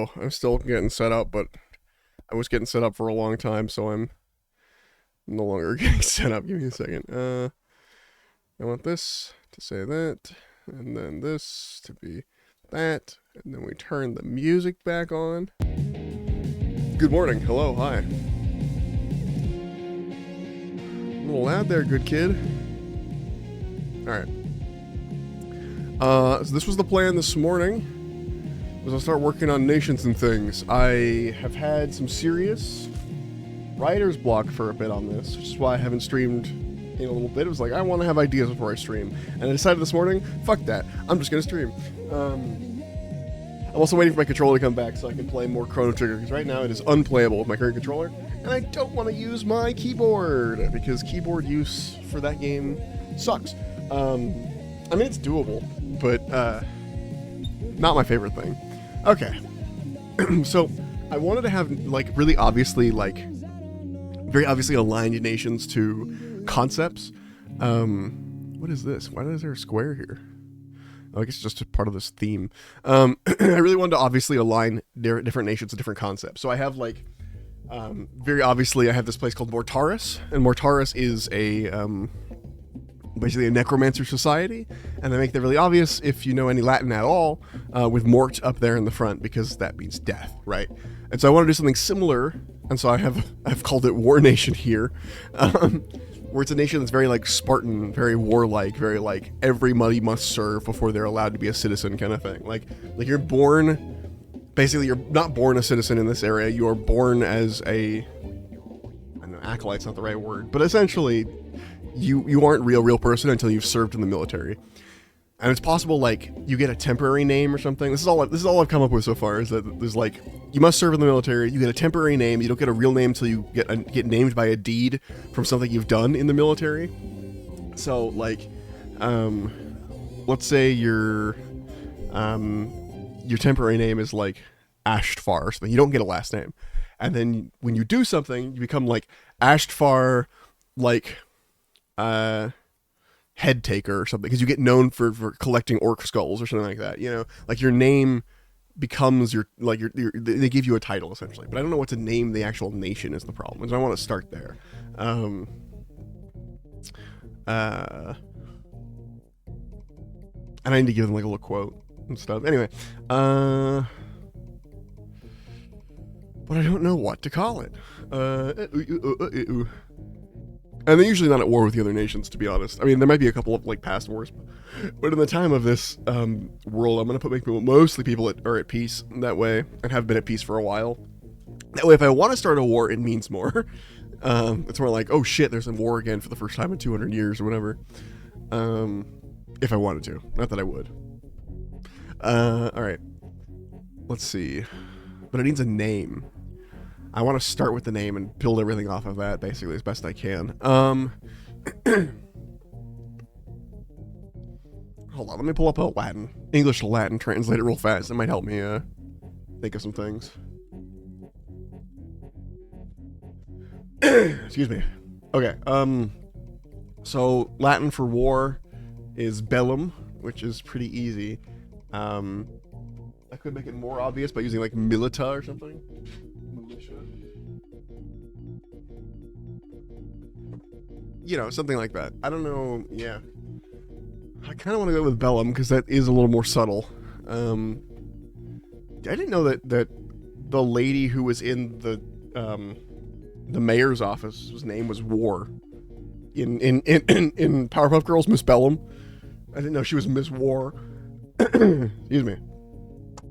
Hello. I'm still getting set up, but I was getting set up for a long time, so I'm no longer getting set up. Give me a second. I want this to say that, and then this to be that, and then we turn the music back on. Good morning. Hello. Hi. A little loud there, good kid. Alright. So this was the plan this morning. Was I'll start working on nations and things. I have had some serious writer's block for a bit on this, which is why I haven't streamed in a little bit. It was like, I want to have ideas before I stream. And I decided this morning, fuck that. I'm just going to stream. I'm also waiting for my controller to come back so I can play more Chrono Trigger, because right now it is unplayable with my current controller, and I don't want to use my keyboard, because keyboard use for that game sucks. I mean, it's doable, but not my favorite thing. Okay. So, I wanted to have, like, really obviously, like, very obviously aligned nations to concepts. What is this? Why is there a square here? Oh, I guess it's just part of this theme. I really wanted to obviously align different nations to different concepts. So I have, like, very obviously, I have this place called Mortaris, and Mortaris is a, basically a necromancer society, and I make that really obvious if you know any Latin at all, with Mort up there in the front, because that means death, right? And so I want to do something similar, and so I've called it War Nation here, where it's a nation that's very, like, Spartan, very warlike, very, like, everybody must serve before they're allowed to be a citizen kind of thing. Like you're born, basically you're not born a citizen in this area, you are born as a, I don't know, acolyte's not the right word, but essentially, you aren't a real person until you've served in the military. And it's possible, like, you get a temporary name or something. This is all I've come up with so far, is that there's, like, you must serve in the military, you get a temporary name, you don't get a real name until you get named by a deed from something you've done in the military. So, like, let's say your temporary name is, like, Ashtfar or something. You don't get a last name. And then when you do something, you become, like, Ashtfar, like, head taker or something, because you get known for collecting orc skulls or something like that, you know, like your name becomes your, like, they give you a title essentially, but I don't know what to name the actual nation is the problem, and I want to start there. And I need to give them, like, a little quote and stuff. Anyway, but I don't know what to call it. And they're usually not at war with the other nations, to be honest. I mean, there might be a couple of, like, past wars, but in the time of this world, I'm going to make mostly people are at peace that way, and have been at peace for a while. That way, if I want to start a war, it means more. It's more like, oh shit, there's a war again for the first time in 200 years or whatever. If I wanted to. Not that I would. Alright. Let's see. But it needs a name. I want to start with the name and build everything off of that, basically, as best I can. Hold on, let me pull up a English to Latin, translate it real fast. That might help me, think of some things. Excuse me. Okay, so Latin for war is bellum, which is pretty easy. I could make it more obvious by using, like, milita or something. Militia. You know, something like that. I don't know, yeah. I kind of want to go with bellum, because that is a little more subtle. I didn't know that the lady who was in the mayor's office, whose name was War, in Powerpuff Girls, Miss Bellum. I didn't know she was Miss War. Excuse me.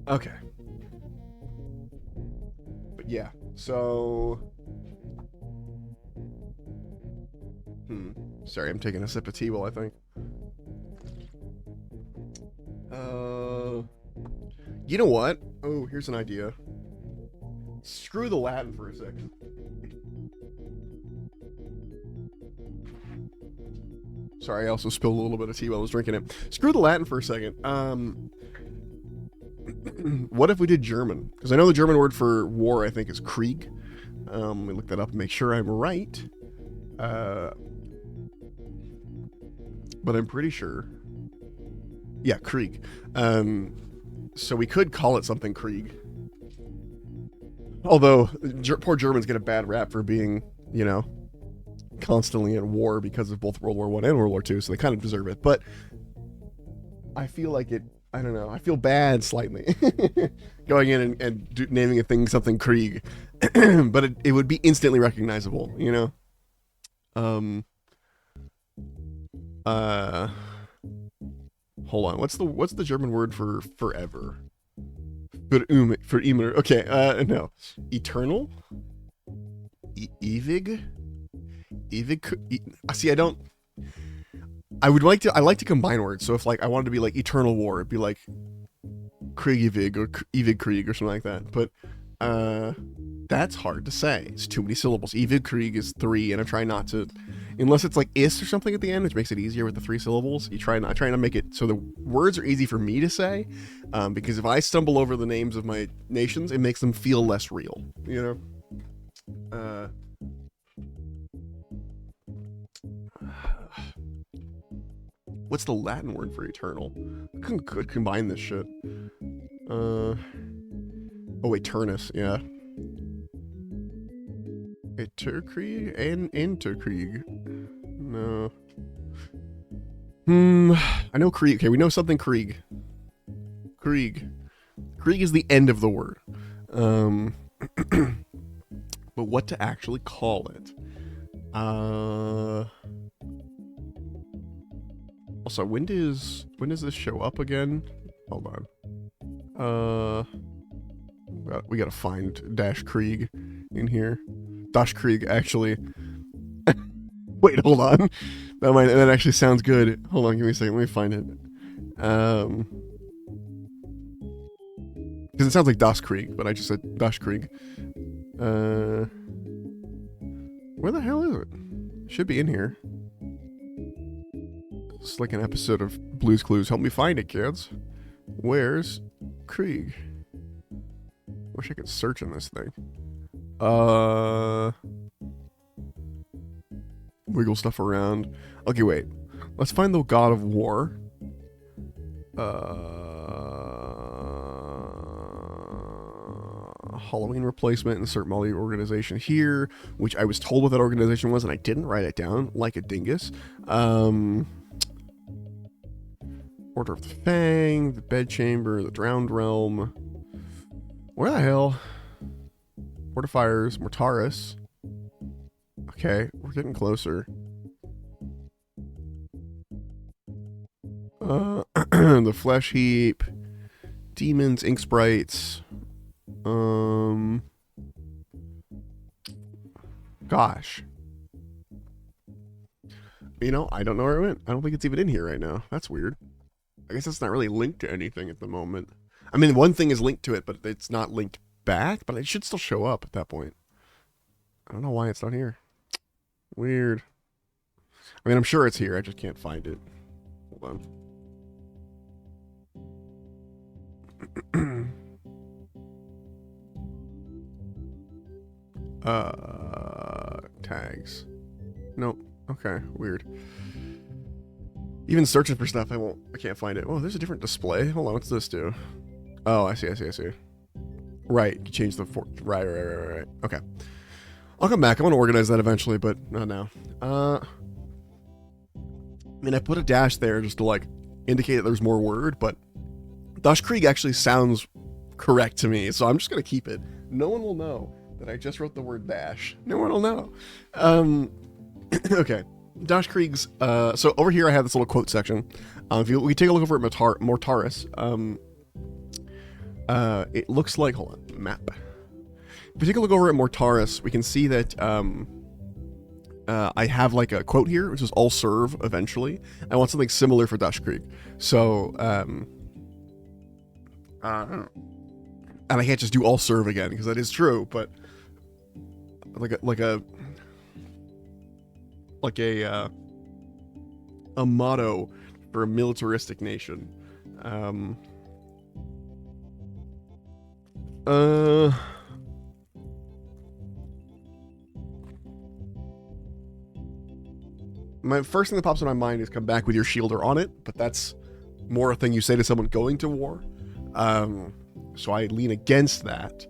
Okay. But yeah, so... Sorry, I'm taking a sip of tea while I think. You know what? Oh, here's an idea. Screw the Latin for a second. Sorry, I also spilled a little bit of tea while I was drinking it. Screw the Latin for a second. What if we did German? Because I know the German word for war, I think, is Krieg. Let me look that up and make sure I'm right. But I'm pretty sure. Yeah, Krieg. So we could call it something Krieg. Although poor Germans get a bad rap for being, you know, constantly at war because of both World War I and World War II, so they kind of deserve it. But I feel like it. I don't know. I feel bad slightly going in and naming a thing something Krieg, but it would be instantly recognizable, you know. Hold on. What's the German word for forever? For immer. Okay. No. Eternal. Ewig. See, I don't. I like to combine words. So if like I wanted to be like eternal war, it'd be like Kriegewig or Ewig Krieg or something like that. But that's hard to say. It's too many syllables. Ewig Krieg is 3, and I try not to, unless it's like is or something at the end, which makes it easier with the 3 syllables. I try not to make it so the words are easy for me to say, because if I stumble over the names of my nations, it makes them feel less real. You know. What's the Latin word for eternal? I could combine this shit. Oh wait, Turnus, yeah. Interkrieg and Interkrieg. No. I know Krieg. Okay, we know something Krieg. Krieg is the end of the word. But what to actually call it? Also, when does this show up again? Hold on. We gotta find Dash Krieg in here. Dash Krieg, actually. Wait, hold on. That actually sounds good. Hold on, give me a second. Let me find it. Because it sounds like Das Krieg, but I just said Dash Krieg. Where the hell is it? Should be in here. It's like an episode of Blue's Clues. Help me find it, kids. Where's Krieg? Wish I could search in this thing. Wiggle stuff around. Okay, wait. Let's find the God of War. Halloween replacement. Insert Molly organization here, which I was told what that organization was, and I didn't write it down like a dingus. Order of the Fang, the Bedchamber, the Drowned Realm. Where the hell? Fortifiers, Mortaris. Okay, we're getting closer. The Flesh Heap. Demons, Ink Sprites. Gosh. You know, I don't know where it went. I don't think it's even in here right now. That's weird. I guess it's not really linked to anything at the moment. I mean, one thing is linked to it, but it's not linked back, but it should still show up at that point. I don't know why it's not here. Weird. I mean, I'm sure it's here. I just can't find it. Hold on. Tags. Nope. Okay, weird. Even searching for stuff, I can't find it. Oh, there's a different display. Hold on, what's this do? Oh, I see. Right, you change the right. Okay. I'll come back. I want to organize that eventually, but not now. I mean, I put a dash there just to, like, indicate that there's more word, but Dash Krieg actually sounds correct to me, so I'm just going to keep it. No one will know that I just wrote the word dash. No one will know. Okay. Dash Krieg's, so over here I have this little quote section. We take a look over at Mortaris, it looks like, hold on, map. If we take a look over at Mortaris, we can see that, I have like a quote here, which is all serve eventually. I want something similar for Dash Krieg. So, and I can't just do all serve again, because that is true, but like a motto for a militaristic nation. My first thing that pops in my mind is come back with your shielder on it, but that's more a thing you say to someone going to war. So I lean against that.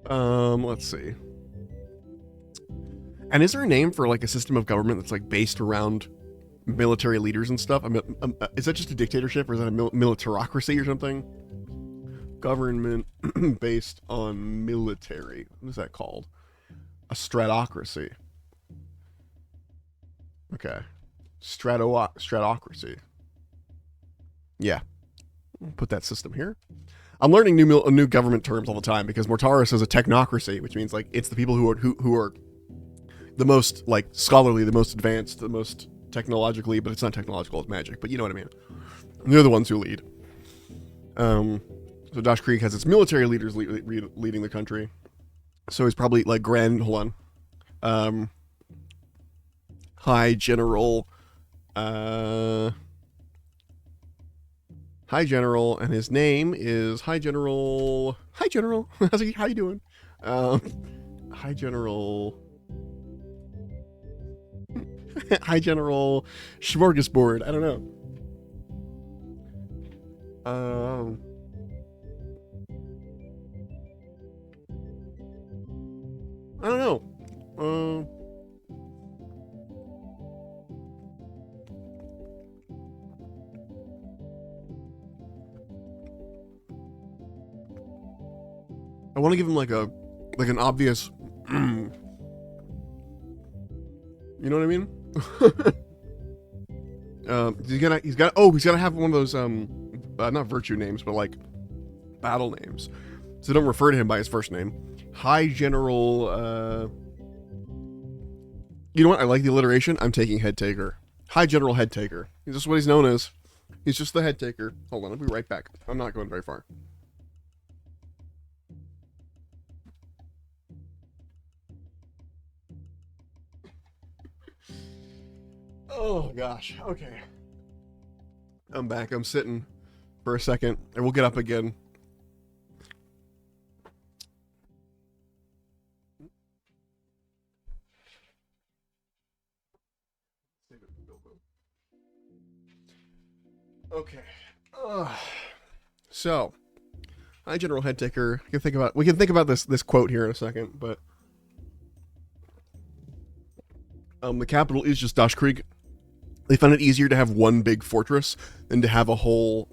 Let's see. And is there a name for like a system of government that's like based around military leaders and stuff? I mean, is that just a dictatorship, or is that a militarocracy or something? Government based on military. What is that called? A stratocracy. Okay. Stratocracy. Yeah. Put that system here. I'm learning new government terms all the time because Mortaris is a technocracy, which means like it's the people who are the most like scholarly, the most advanced, the most technologically, but it's not technological, it's magic, but you know what I mean. They're the ones who lead. So Dosh Krieg has its military leaders leading the country. So he's probably like hold on. High General, and his name is High General. Hi General, how you doing? High General. High General Smorgasbord. I don't know. I don't know. I want to give him like an obvious. You know what I mean? He's gotta have one of those not virtue names, but like battle names. So don't refer to him by his first name. High General. You know what? I like the alliteration. I'm taking Head Taker. High General Head Taker. He's just what he's known as. He's just the Head Taker. Hold on, I'll be right back. I'm not going very far. Oh gosh. Okay. I'm back. I'm sitting for a second, and we'll get up again. Okay. So, High General Head Taker. We can think about this quote here in a second, but the capital is just Dosh Krieg. They found it easier to have one big fortress than to have a whole,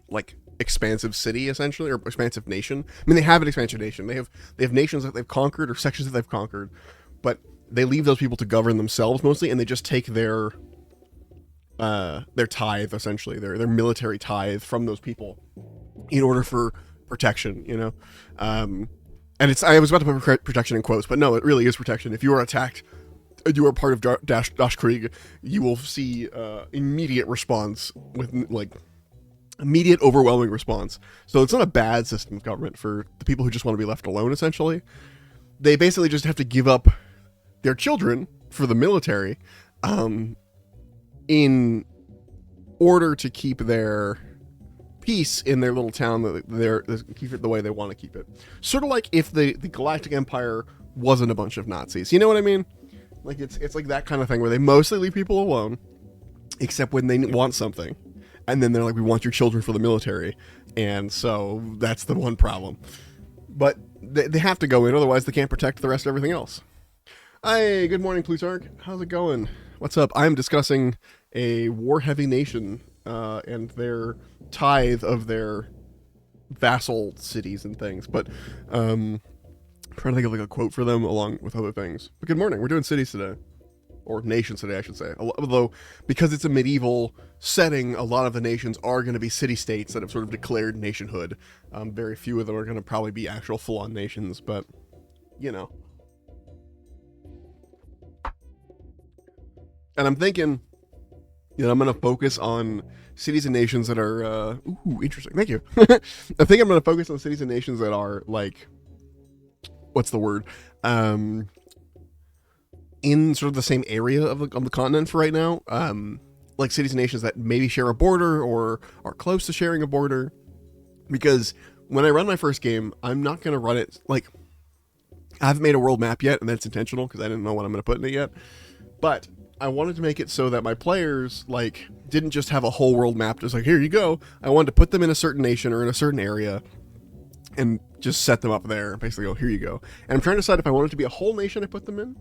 like, expansive city, essentially, or expansive nation. I mean, they have an expansive nation. They have nations that they've conquered, or sections that they've conquered, but they leave those people to govern themselves, mostly, and they just take their tithe, essentially, their military tithe from those people in order for protection, you know? And I was about to put protection in quotes, but no, it really is protection. If you are attacked, you are part of Dosh Krieg, you will see immediate response with like immediate overwhelming response. So it's not a bad system of government for the people who just want to be left alone, essentially. They basically just have to give up their children for the military in order to keep their peace in their little town, that keep it the way they want to keep it. Sort of like if the Galactic Empire wasn't a bunch of Nazis. You know what I mean? Like it's like that kind of thing where they mostly leave people alone, except when they want something, and then they're like, "We want your children for the military," and so that's the one problem. But they have to go in, otherwise they can't protect the rest of everything else. Hey, good morning, Plutarch. How's it going? What's up? I'm discussing a war-heavy nation and their tithe of their vassal cities and things, but trying to think of like a quote for them along with other things. But good morning. We're doing cities today, or nations today, I should say. Although because it's a medieval setting, a lot of the nations are going to be city-states that have sort of declared nationhood. Very few of them are going to probably be actual full-on nations, but you know. And I'm thinking, you know, I'm going to focus on cities and nations that are ooh, interesting. Thank you. I think I'm going to focus on cities and nations that are like, what's the word? In sort of the same area of the continent for right now. Like cities and nations that maybe share a border or are close to sharing a border. Because when I run my first game, I'm not going to run it like, I haven't made a world map yet, and that's intentional because I didn't know what I'm going to put in it yet. But I wanted to make it so that my players like didn't just have a whole world map just like, here you go. I wanted to put them in a certain nation or in a certain area and just set them up there. Basically, go, here you go. And I'm trying to decide if I want it to be a whole nation I put them in,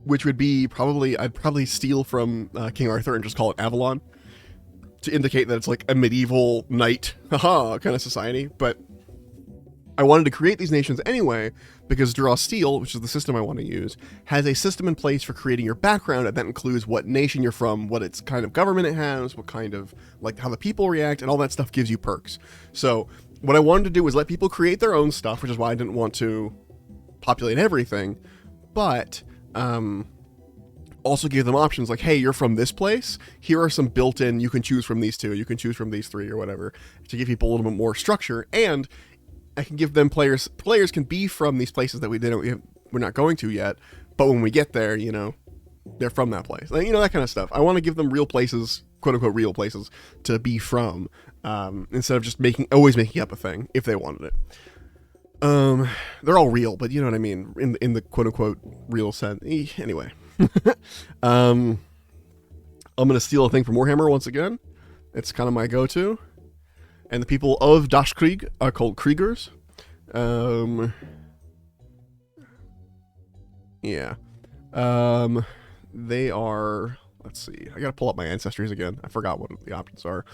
which would be I'd probably steal from King Arthur and just call it Avalon to indicate that it's like a medieval knight, haha, kind of society. But I wanted to create these nations anyway because Draw Steel, which is the system I want to use, has a system in place for creating your background, and that includes what nation you're from, what its kind of government it has, what kind of, like, how the people react, and all that stuff gives you perks. So what I wanted to do was let people create their own stuff, which is why I didn't want to populate everything, but also give them options like, hey, you're from this place, here are some built-in, you can choose from these two, you can choose from these three, or whatever, to give people a little bit more structure. And I can give them players can be from these places that we're not going to yet, but when we get there, you know, they're from that place, like, you know, that kind of stuff. I want to give them real places, quote unquote real places, to be from, instead of just always making up a thing if they wanted it. They're all real, but you know what I mean, in the quote unquote real sense. Anyway, I'm gonna steal a thing from Warhammer once again. It's kind of my go-to. And the people of Das Krieg are called Kriegers. Yeah. They are, let's see, I gotta pull up my ancestries again. I forgot what the options are.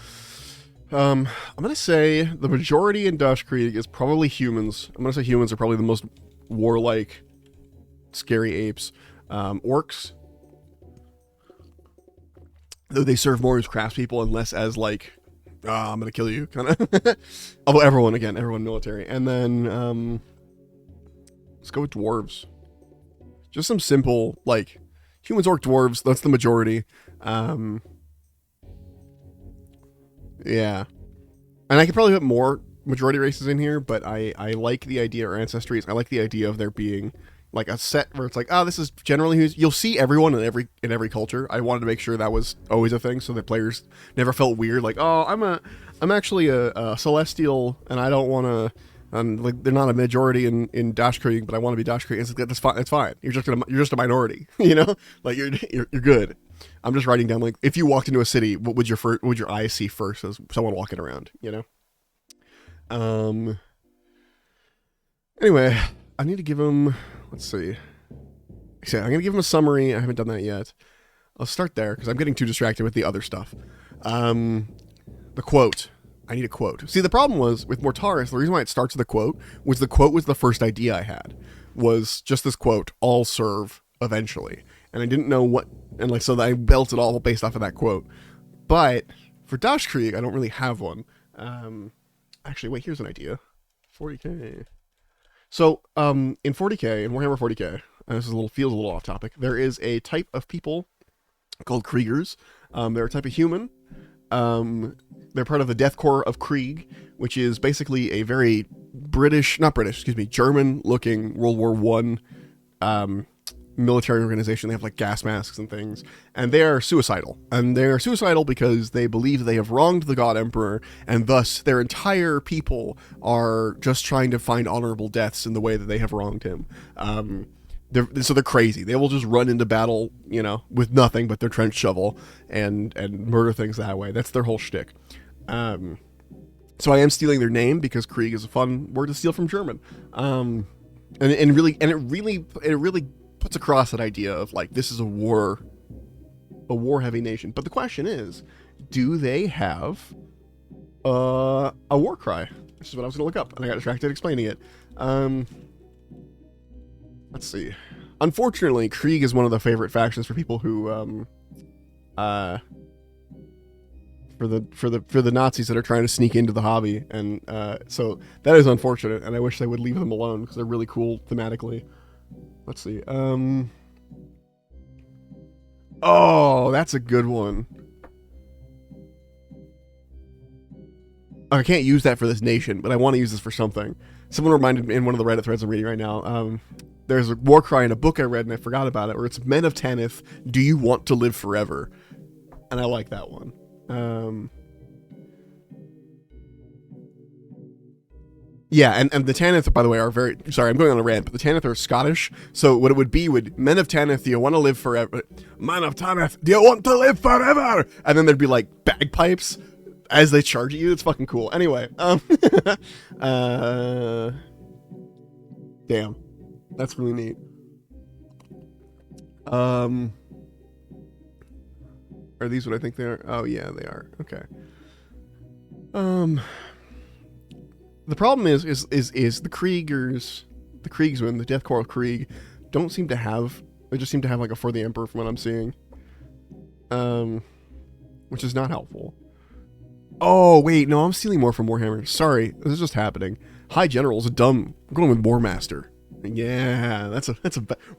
I'm gonna say the majority in Das Krieg is probably humans. I'm gonna say humans are probably the most warlike, scary apes. Orcs, though they serve more as craftspeople and less as, like, I'm gonna kill you, kind of. Although everyone military. And then, let's go with dwarves. Just some simple, like, humans, orc, dwarves, that's the majority. Yeah. And I could probably put more majority races in here, but I like the idea, or ancestries, I like the idea of there being, like, a set where it's like, oh, this is generally who's, you'll see everyone in every culture. I wanted to make sure that was always a thing, so that players never felt weird, like, oh, I'm actually a celestial, and I don't want to, like, they're not a majority in Das Krieg, but I want to be Das Krieg. It's like, that's fine. It's fine. You're just a minority, you know, like, you're good. I'm just writing down, like, if you walked into a city, what would your eyes see first as someone walking around, you know? Anyway, I need to give them. Let's see. So I'm going to give them a summary. I haven't done that yet. I'll start there because I'm getting too distracted with the other stuff. The quote. I need a quote. See, the problem was with Mortaris, the reason why it starts with a quote was the first idea I had. Was just this quote, all serve eventually. And I didn't know what, and like, so I built it all based off of that quote. But for Das Krieg, I don't really have one. Actually, wait, here's an idea. 40k. So, in 40k, in Warhammer 40k, this is feels a little off topic, there is a type of people called Kriegers. They're a type of human. They're part of the Death Corps of Krieg, which is basically a very German-looking World War I military organization. They have, like, gas masks and things, and they are suicidal. And they're suicidal because they believe they have wronged the God Emperor, and thus their entire people are just trying to find honorable deaths in the way that they have wronged him. So they're crazy. They will just run into battle, you know, with nothing but their trench shovel and murder things that way. That's their whole shtick. So I am stealing their name because Krieg is a fun word to steal from German. And it really puts across that idea of, like, this is a war heavy nation. But the question is, do they have a war cry? This is what I was gonna look up, and I got distracted explaining it. Let's see. Unfortunately, Krieg is one of the favorite factions for people who for the Nazis that are trying to sneak into the hobby, and so that is unfortunate, and I wish they would leave them alone because they're really cool thematically. Let's see. Oh, that's a good one. I can't use that for this nation, but I want to use this for something. Someone reminded me in one of the Reddit threads I'm reading right now. There's a war cry in a book I read and I forgot about it, where it's Men of Tanith, do you want to live forever? And I like that one. Yeah, and the Tanith, by the way, are very... Sorry, I'm going on a rant, but the Tanith are Scottish, so what it would be Men of Tanith, do you want to live forever? Man of Tanith, do you want to live forever? And then there'd be, like, bagpipes as they charge at you. It's fucking cool. Anyway, damn, that's really neat. Are these what I think they are? Oh yeah, they are. Okay. The problem is the Kriegers, the Kriegsmen, the Deathcoral Krieg, don't seem to have. They just seem to have like a For the Emperor from what I'm seeing. Which is not helpful. Oh wait, no, I'm stealing more from Warhammer. Sorry, this is just happening. High General's dumb. I'm going with Warmaster. Yeah, that's a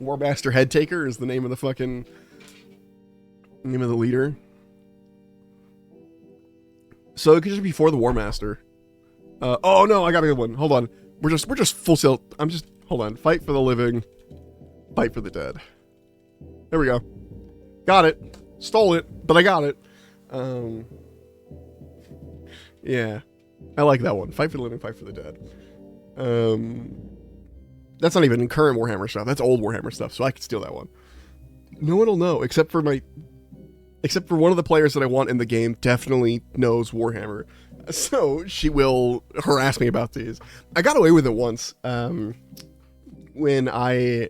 Warmaster Head Taker is the name of the fucking name of the leader. So it could just be for the Warmaster. Oh no, I got a good one. Hold on. We're just full sail. Hold on. Fight for the living. Fight for the dead. There we go. Got it. Stole it, but I got it. Yeah. I like that one. Fight for the living, fight for the dead. That's not even in current Warhammer stuff. That's old Warhammer stuff, so I could steal that one. No one will know, except for one of the players that I want in the game definitely knows Warhammer. So she will harass me about these. I got away with it once. When I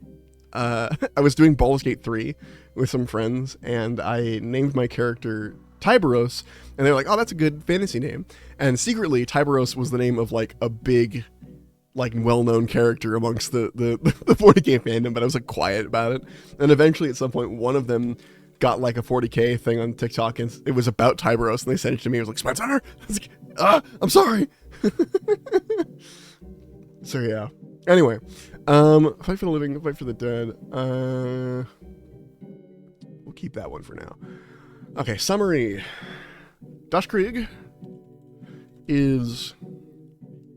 was doing Baldur's Gate 3 with some friends, and I named my character Tyberos, and they were like, oh, that's a good fantasy name. And secretly, Tyberos was the name of, like, a big, like, well-known character amongst the 40k fandom, but I was, like, quiet about it. And eventually, at some point, one of them got, like, a 40k thing on TikTok, and it was about Tyberos, and they sent it to me. I was like, Spencer? I was like, I'm sorry. So, yeah. Anyway, fight for the living, fight for the dead. We'll keep that one for now. Okay, summary. Das Krieg is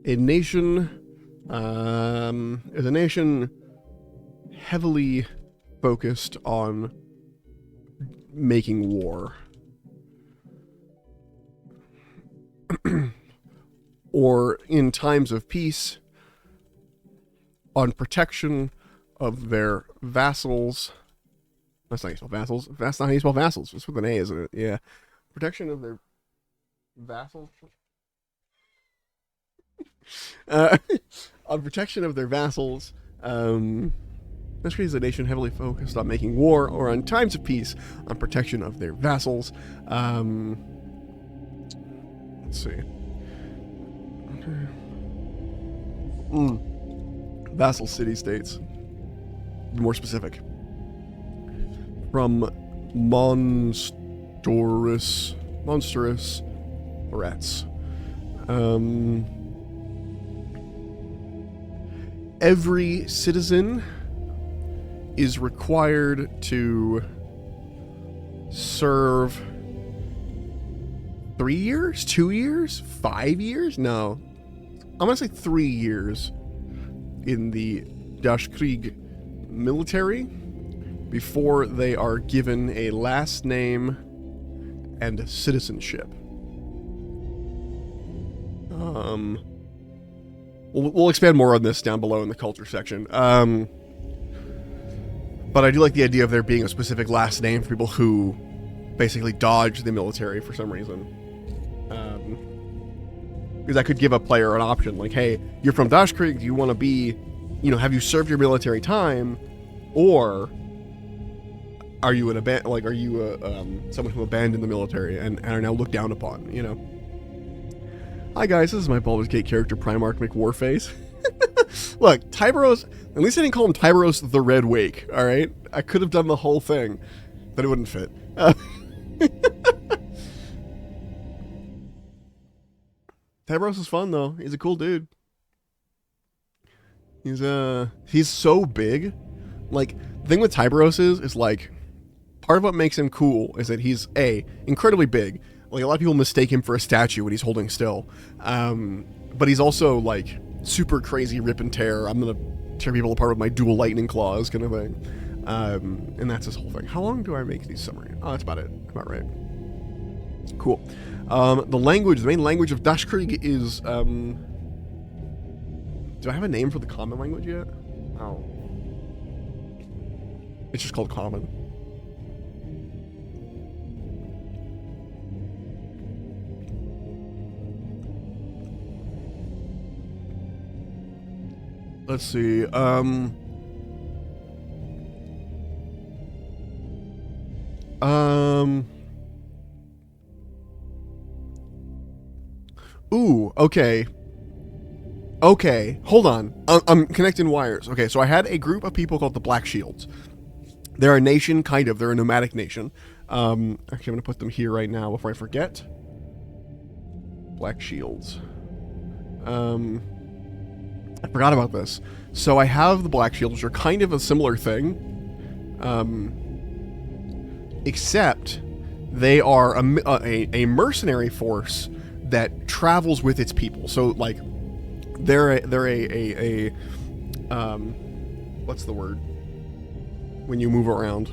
a nation heavily focused on making war. Or in times of peace, on protection of their vassals. That's not how you spell vassals. That's not how you spell vassals. It's with an A, isn't it? Yeah. Protection of their vassals. On protection of their vassals. This creates a nation heavily focused on making war, or on times of peace, on protection of their vassals. Let's see. Vassal city-states. Be more specific. From monstrous threats. Every citizen is required to serve 3 years, 2 years, 5 years? No. I'm going to say 3 years in the Das Krieg military before they are given a last name and citizenship. We'll expand more on this down below in the culture section. But I do like the idea of there being a specific last name for people who basically dodge the military for some reason. Because I could give a player an option, like, hey, you're from Das Krieg, do you want to be, have you served your military time, or are you someone who abandoned the military and are now looked down upon, Hi guys, this is my Baldur's Gate character Primarch McWarface. Look, Tyberos, at least I didn't call him Tyberos the Red Wake, alright? I could have done the whole thing, but it wouldn't fit. Tyberos is fun though. He's a cool dude. He's so big. Like, the thing with Tyberos is like, part of what makes him cool is that he's incredibly big. Like, a lot of people mistake him for a statue when he's holding still. But he's also like super crazy rip and tear. I'm gonna tear people apart with my dual lightning claws kind of thing. And that's his whole thing. How long do I make these summary? Oh, that's about it. About right. Cool. The main language of Das Krieg is, do I have a name for the common language yet? Oh. It's just called common. let's see. Ooh, okay. Okay, hold on. I'm connecting wires. Okay, so I had a group of people called the Black Shields. They're a nation, kind of. They're a nomadic nation. Actually, I'm going to put them here right now before I forget. Black Shields. I forgot about this. So I have the Black Shields, which are kind of a similar thing. Except they are a mercenary force that travels with its people. So, like, they're a what's the word when you move around?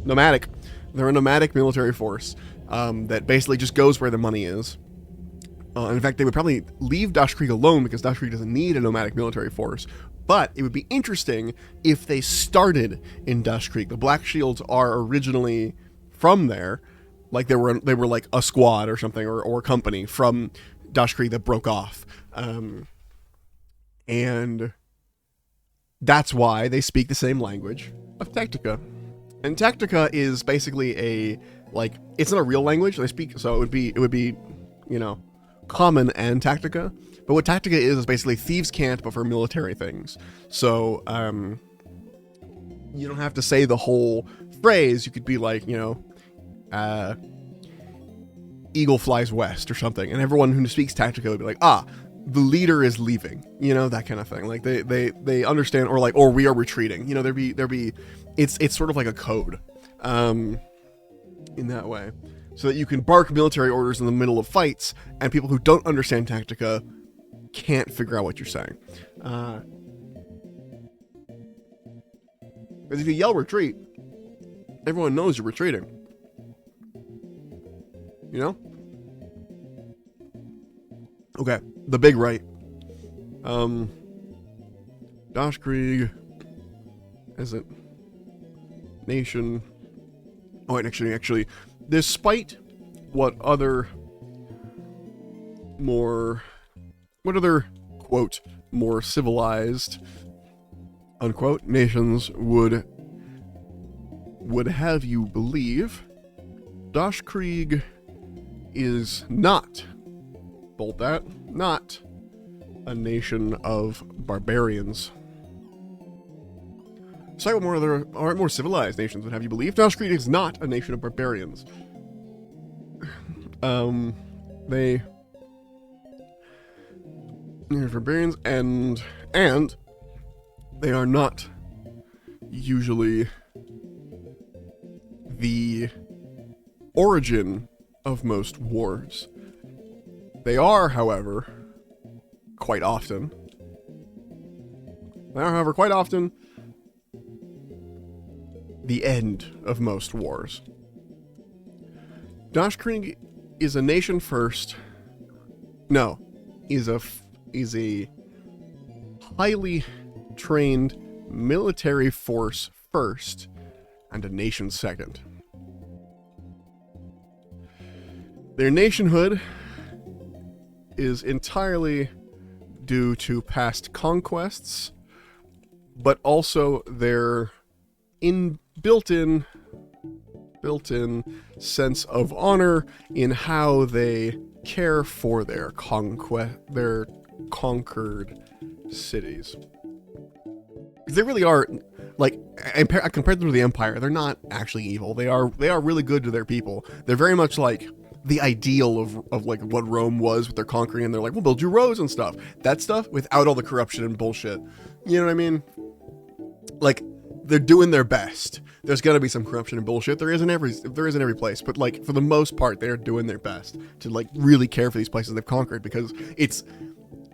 Nomadic. They're a nomadic military force that basically just goes where the money is. In fact, they would probably leave Dash Creek alone because Dash Creek doesn't need a nomadic military force. But it would be interesting if they started in Dash Creek. The Black Shields are originally from there, like they were like a squad or something, or a company from Dash Creek that broke off, and that's why they speak the same language of Tactica. And Tactica is basically it's not a real language they speak, so it would be common and Tactica. But what Tactica is basically thieves' cant, but for military things. So you don't have to say the whole phrase. You could be like, eagle flies west or something, and everyone who speaks Tactica would be like, the leader is leaving, that kind of thing. Like they understand, or we are retreating. There'd be it's sort of like a code in that way, so that you can bark military orders in the middle of fights, and people who don't understand Tactica can't figure out what you're saying. Because if you yell retreat, everyone knows you're retreating. Okay, the big right. Dash Krieg as a nation. Oh, wait, actually, despite what other quote more civilized unquote nations would have you believe, Dash Krieg is not, bold that, not a nation of barbarians. So what more civilized nations would have you believe, Dash Krieg is not a nation of barbarians. They're barbarians, and they are not usually the origin of most wars. They are, however, quite often, the end of most wars. Dash Krieg is a nation first. No, is a highly trained military force first, and a nation second. Their nationhood is entirely due to past conquests, but also their built-in sense of honor in how they care for their conquered cities. They really are, like, I compared them to the Empire. They're not actually evil. They are really good to their people. They're very much like the ideal of like what Rome was with their conquering, and they're like, we'll build you roads and stuff. That stuff without all the corruption and bullshit. You know what I mean? Like, they're doing their best. There's gonna be some corruption and bullshit. There is in every place, but like for the most part, they're doing their best to like really care for these places they've conquered, because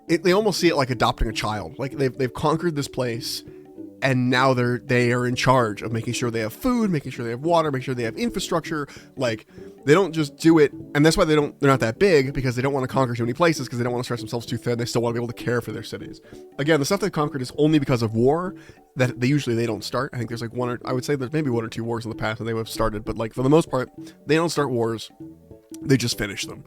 they almost see it like adopting a child. Like they've conquered this place, and now they are in charge of making sure they have food, making sure they have water, making sure they have infrastructure. Like, they don't just do it, and that's why they're not that big, because they don't want to conquer too many places, because they don't want to stretch themselves too thin. They still want to be able to care for their cities. Again, the stuff they've conquered is only because of war, that they don't start. I think there's like I would say there's maybe one or two wars in the past that they would have started, but like for the most part, they don't start wars. They just finish them.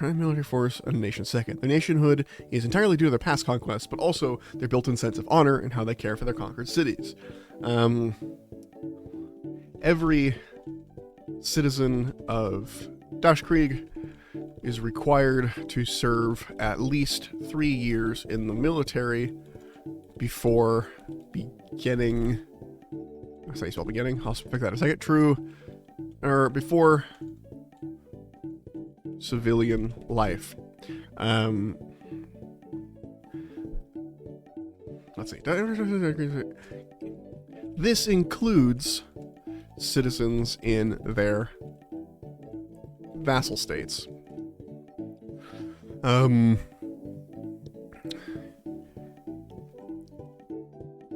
Military force, a nation second. Their nationhood is entirely due to their past conquests, but also their built-in sense of honor and how they care for their conquered cities. Every citizen of Dashkrieg is required to serve at least 3 years in the military before beginning. That's how you spell beginning. I'll pick that a second. True. Or before civilian life. Let's see. This includes citizens in their vassal states.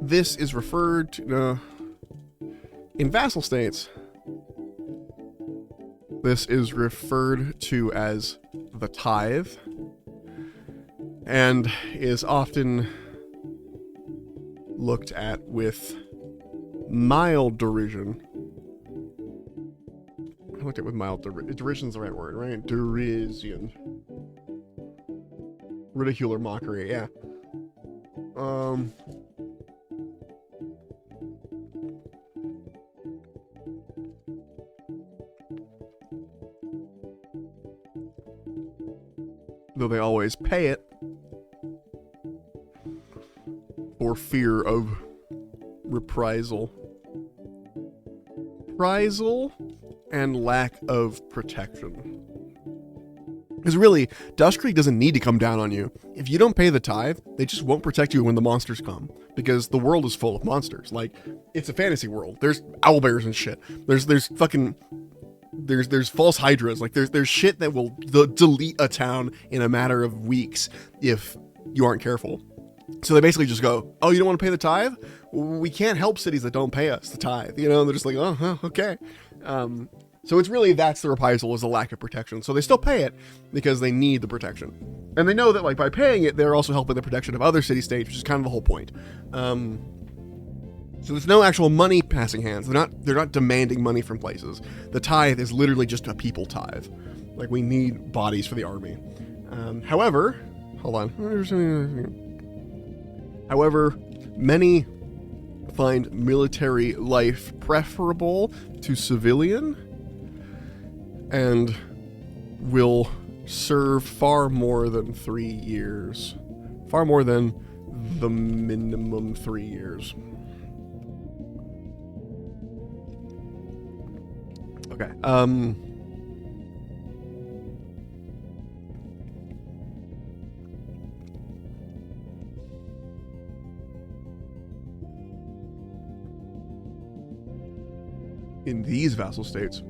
This is referred to in vassal states. This is referred to as the tithe, and is often looked at with mild derision. I looked at it with mild derision. Derision's the right word, right? Derision. Ridicule or mockery, yeah. Though they always pay it for fear of reprisal. Reprisal and lack of protection. Because really, Dashkrieg doesn't need to come down on you. If you don't pay the tithe, they just won't protect you when the monsters come. Because the world is full of monsters. Like, it's a fantasy world. There's owlbears and shit. There's fucking... There's false hydras. Like, there's shit that will delete a town in a matter of weeks if you aren't careful. So they basically just go, oh, you don't want to pay the tithe? We can't help cities that don't pay us the tithe. You know, they're just like, oh, okay. So it's really, that's the reprisal, is the lack of protection. So they still pay it because they need the protection. And they know that, like, by paying it, they're also helping the protection of other city-states, which is kind of the whole point. So there's no actual money passing hands. They're not demanding money from places. The tithe is literally just a people tithe. Like, we need bodies for the army. However, hold on. However, many find military life preferable to civilian and will serve far more than 3 years. Far more than the minimum 3 years. Okay, in these vassal states,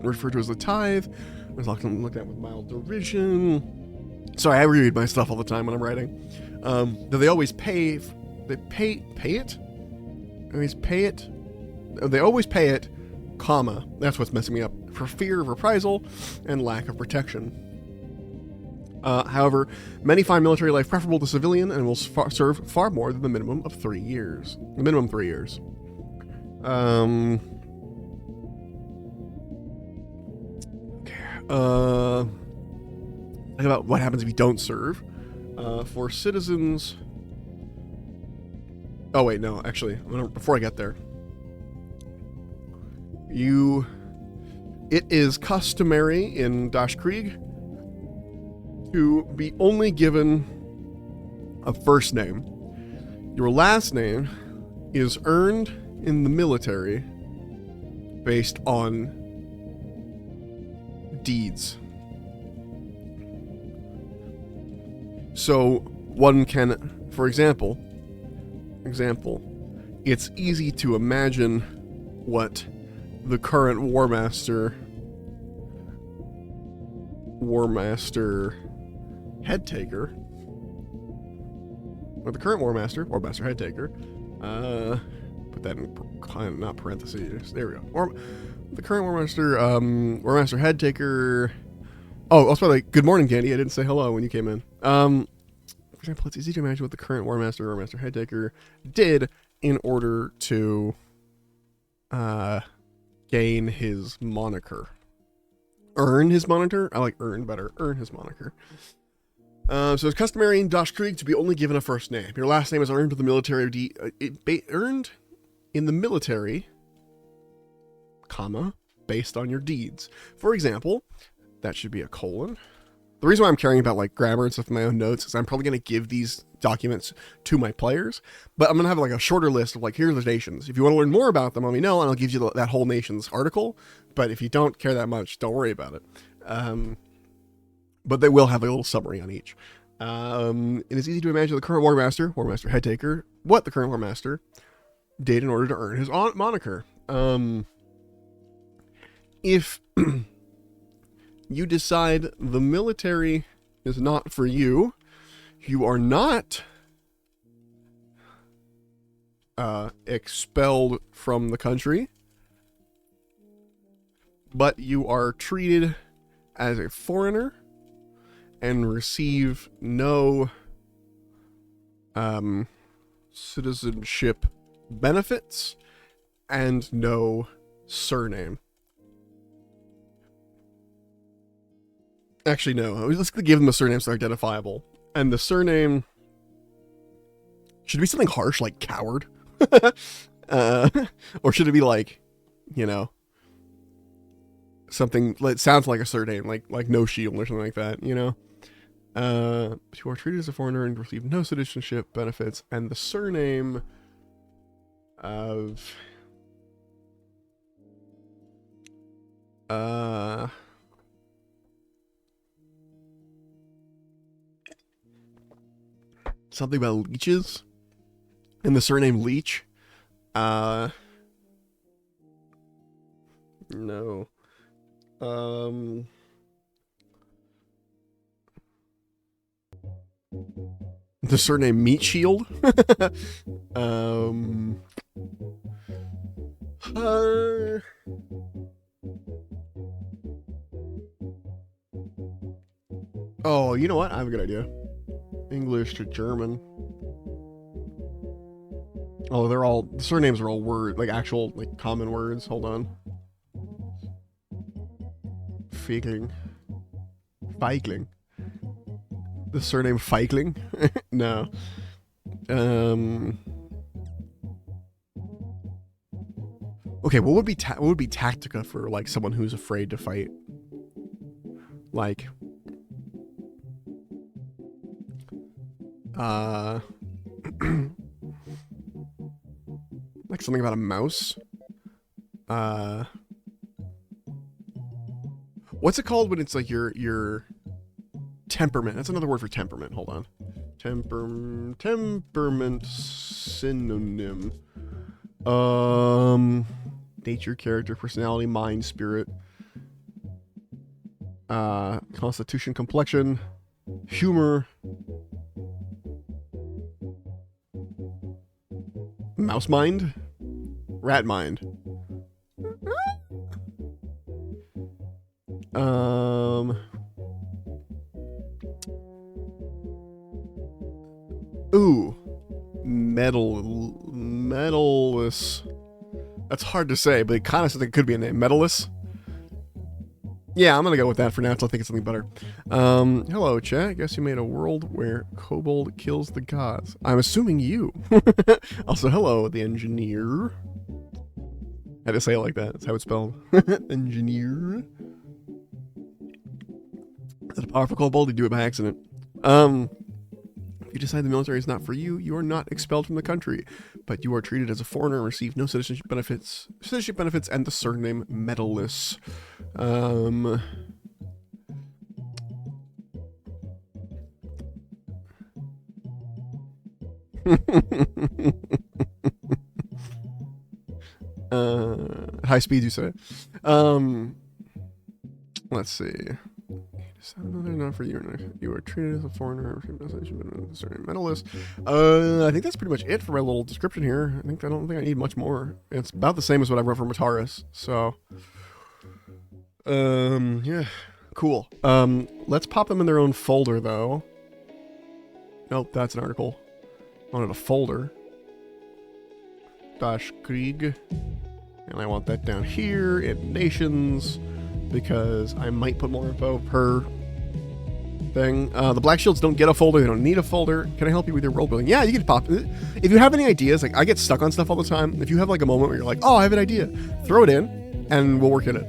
referred to as the tithe, was looked at with mild derision. Sorry, I reread my stuff all the time when I'm writing. They always pay. They pay it. They always pay it, comma. That's what's messing me up. For fear of reprisal and lack of protection. However, many find military life preferable to civilian and will serve far more than the minimum of 3 years. The minimum 3 years. Think about what happens if you don't serve. For citizens... Oh wait, no, actually, before I get there. It is customary in Dashkrieg to be only given a first name. Your last name is earned in the military based on deeds. So one can, for example, it's easy to imagine what the current War Master Head Taker, or the current War Master Head Taker, put that in not parentheses, there we go. Or the current War Master Head Taker. Oh, I was probably like, good morning, Candy. I didn't say hello when you came in. For example, it's easy to imagine what the current War Master Head Taker did in order to gain his moniker. Earn his moniker? I like earn better. Earn his moniker. So it's customary in Das Krieg to be only given a first name. Your last name is earned with the military earned in the military, comma, based on your deeds. For example, that should be a colon. The reason why I'm caring about like grammar and stuff in my own notes is I'm probably going to give these documents to my players, but I'm going to have like a shorter list of like, here's the nations. If you want to learn more about them, let me know and I'll give you that whole nation's article. But if you don't care that much, don't worry about it. But they will have a little summary on each. It is easy to imagine the current War Master Head Taker, what the current War Master did in order to earn his moniker. If you decide the military is not for you, you are not expelled from the country, but you are treated as a foreigner and receive no citizenship benefits and no surname. Actually, no. Let's give them a surname so they're identifiable. And the surname should it be something harsh like coward? Or should it be like, you know, something that sounds like a surname, like no shield or something like that, you know? You are treated as a foreigner and receive no citizenship benefits, and the surname of something about leeches, and the surname Leech. No. The surname Meat Shield. Oh, you know what? I have a good idea. English to German. Oh, the surnames are all like actual, like common words. Hold on. Feigling. The surname Feigling? No. Okay, what would be Tactica for like someone who's afraid to fight? Like like something about a mouse. What's it called when it's like your temperament? That's another word for temperament. Hold on. Temperament synonym. Nature, character, personality, mind, spirit. Constitution, complexion, humor. Mouse mind? Rat mind. Ooh. Medalless. That's hard to say, but it kind of sounds like it could be a name. Medalless? Yeah, I'm gonna go with that for now until I think it's something better. Hello, chat. I guess you made a world where Kobold kills the gods. I'm assuming you. Also, hello, the engineer. I had to say it like that. That's how it's spelled. Engineer. Is that a powerful Kobold? You do it by accident. If you decide the military is not for you, you are not expelled from the country, but you are treated as a foreigner and receive no citizenship benefits, and the surname Medalless. High speed, you say. Let's see. They're not for you. You are treated as a foreigner. Medalist. I think that's pretty much it for my little description here. I don't think I need much more. It's about the same as what I wrote for Mataris. So, yeah, cool. Let's pop them in their own folder though. Nope, that's an article. I wanted a folder. Dash Krieg. And I want that down here in nations, because I might put more info per thing. The Black Shields don't get a folder. They don't need a folder. Can I help you with your world building? Yeah, you can pop it. If you have any ideas, like I get stuck on stuff all the time. If you have like a moment where you're like, oh, I have an idea, throw it in and we'll work in it.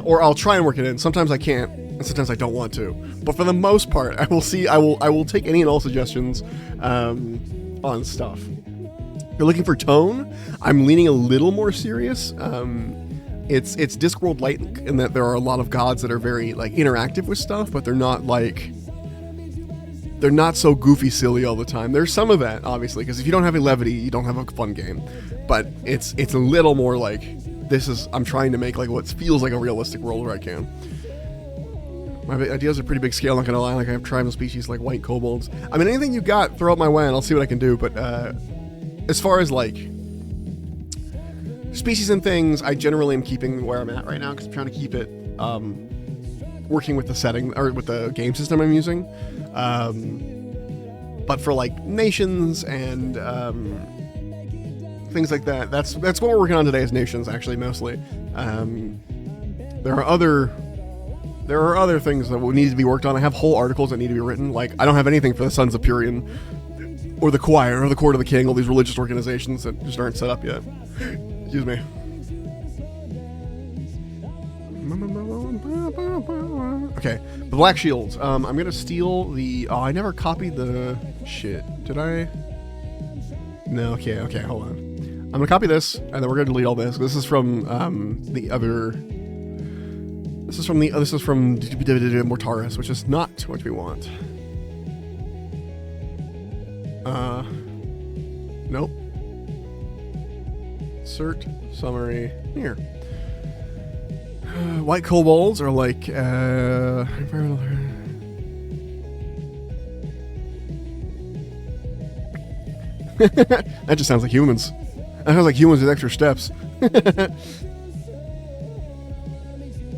Or I'll try and work it in. Sometimes I can't, and sometimes I don't want to. But for the most part, I will take any and all suggestions on stuff. If you're looking for tone, I'm leaning a little more serious. It's Discworld light in that there are a lot of gods that are very like interactive with stuff, but they're not so goofy silly all the time. There's some of that, obviously, because if you don't have a levity, you don't have a fun game. But it's a little more like I'm trying to make like what feels like a realistic world where I can. My ideas are pretty big scale, not gonna lie. Like I have tribal species like white kobolds. I mean, anything you got, throw up my way and I'll see what I can do. But as far as like species and things, I generally am keeping where I'm at right now because I'm trying to keep it working with the setting or with the game system I'm using. But for like nations and things like that, that's what we're working on today is nations, actually, mostly. There are other things that will need to be worked on. I have whole articles that need to be written. Like I don't have anything for the Sons of Purian or the Choir or the Court of the King, all these religious organizations that just aren't set up yet. Excuse me. Okay, the Black Shields. I'm gonna steal the... Oh, I never copied the shit. Did I? No, okay, hold on. I'm gonna copy this, and then we're gonna delete all this. This is from the other... This is from Mortaris, which is not what we want. Nope. Insert summary here. White kobolds are like that just sounds like humans. That sounds like humans with extra steps.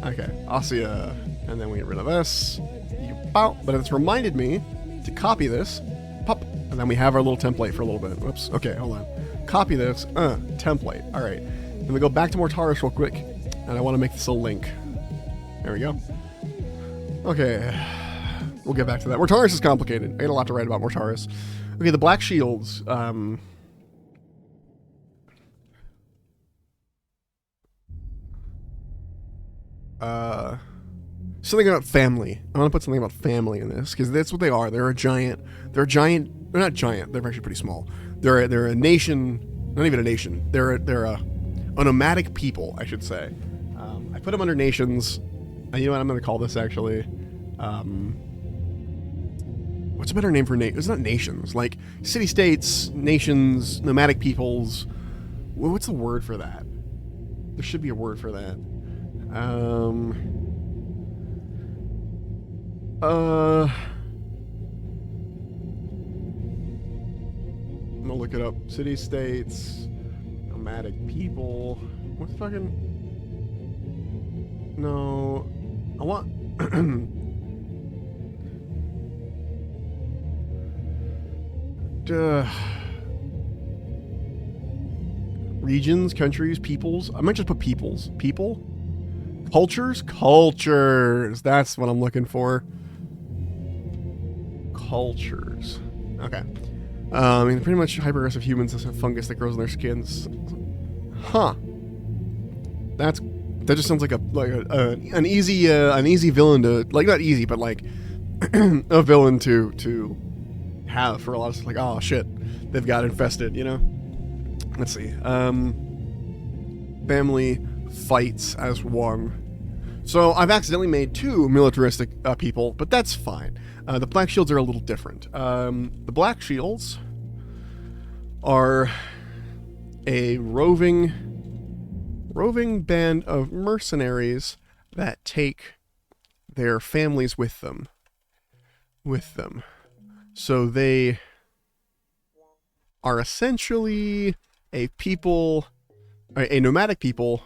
Okay, Ossia, and then we get rid of this. But it's reminded me to copy this. Pop. And then we have our little template for a little bit. Whoops. Okay, hold on. Copy this. Template. All right. Then we go back to Mortaris real quick. And I want to make this a link. There we go. Okay. We'll get back to that. Mortaris is complicated. I got a lot to write about Mortaris. Okay, the Black Shields. Something about family. I want to put something about family in this because that's what they are. They're not giant. They're actually pretty small. They're a nation. Not even a nation. They're a nomadic people, I should say. I put them under nations. You know what I'm going to call this actually? What's a better name for It's not nations. Like city-states, nations, nomadic peoples. What's the word for that? There should be a word for that. I'm gonna look it up. City-states, nomadic people. What's fucking... No. I want... Regions, countries, peoples. I might just put peoples. People? Cultures? Cultures. That's what I'm looking for. Cultures. Okay. I mean, pretty much hyper-aggressive humans is a fungus that grows on their skins. Huh. That just sounds like an easy villain to, like, not easy, but like a villain to have for a lot of stuff. Like, oh shit, they've got infested, you know. Let's see. Family fights as one. So I've accidentally made two militaristic people, but that's fine. The Black Shields are a little different. The Black Shields are a roving band of mercenaries that take their families with them. So they are essentially a nomadic people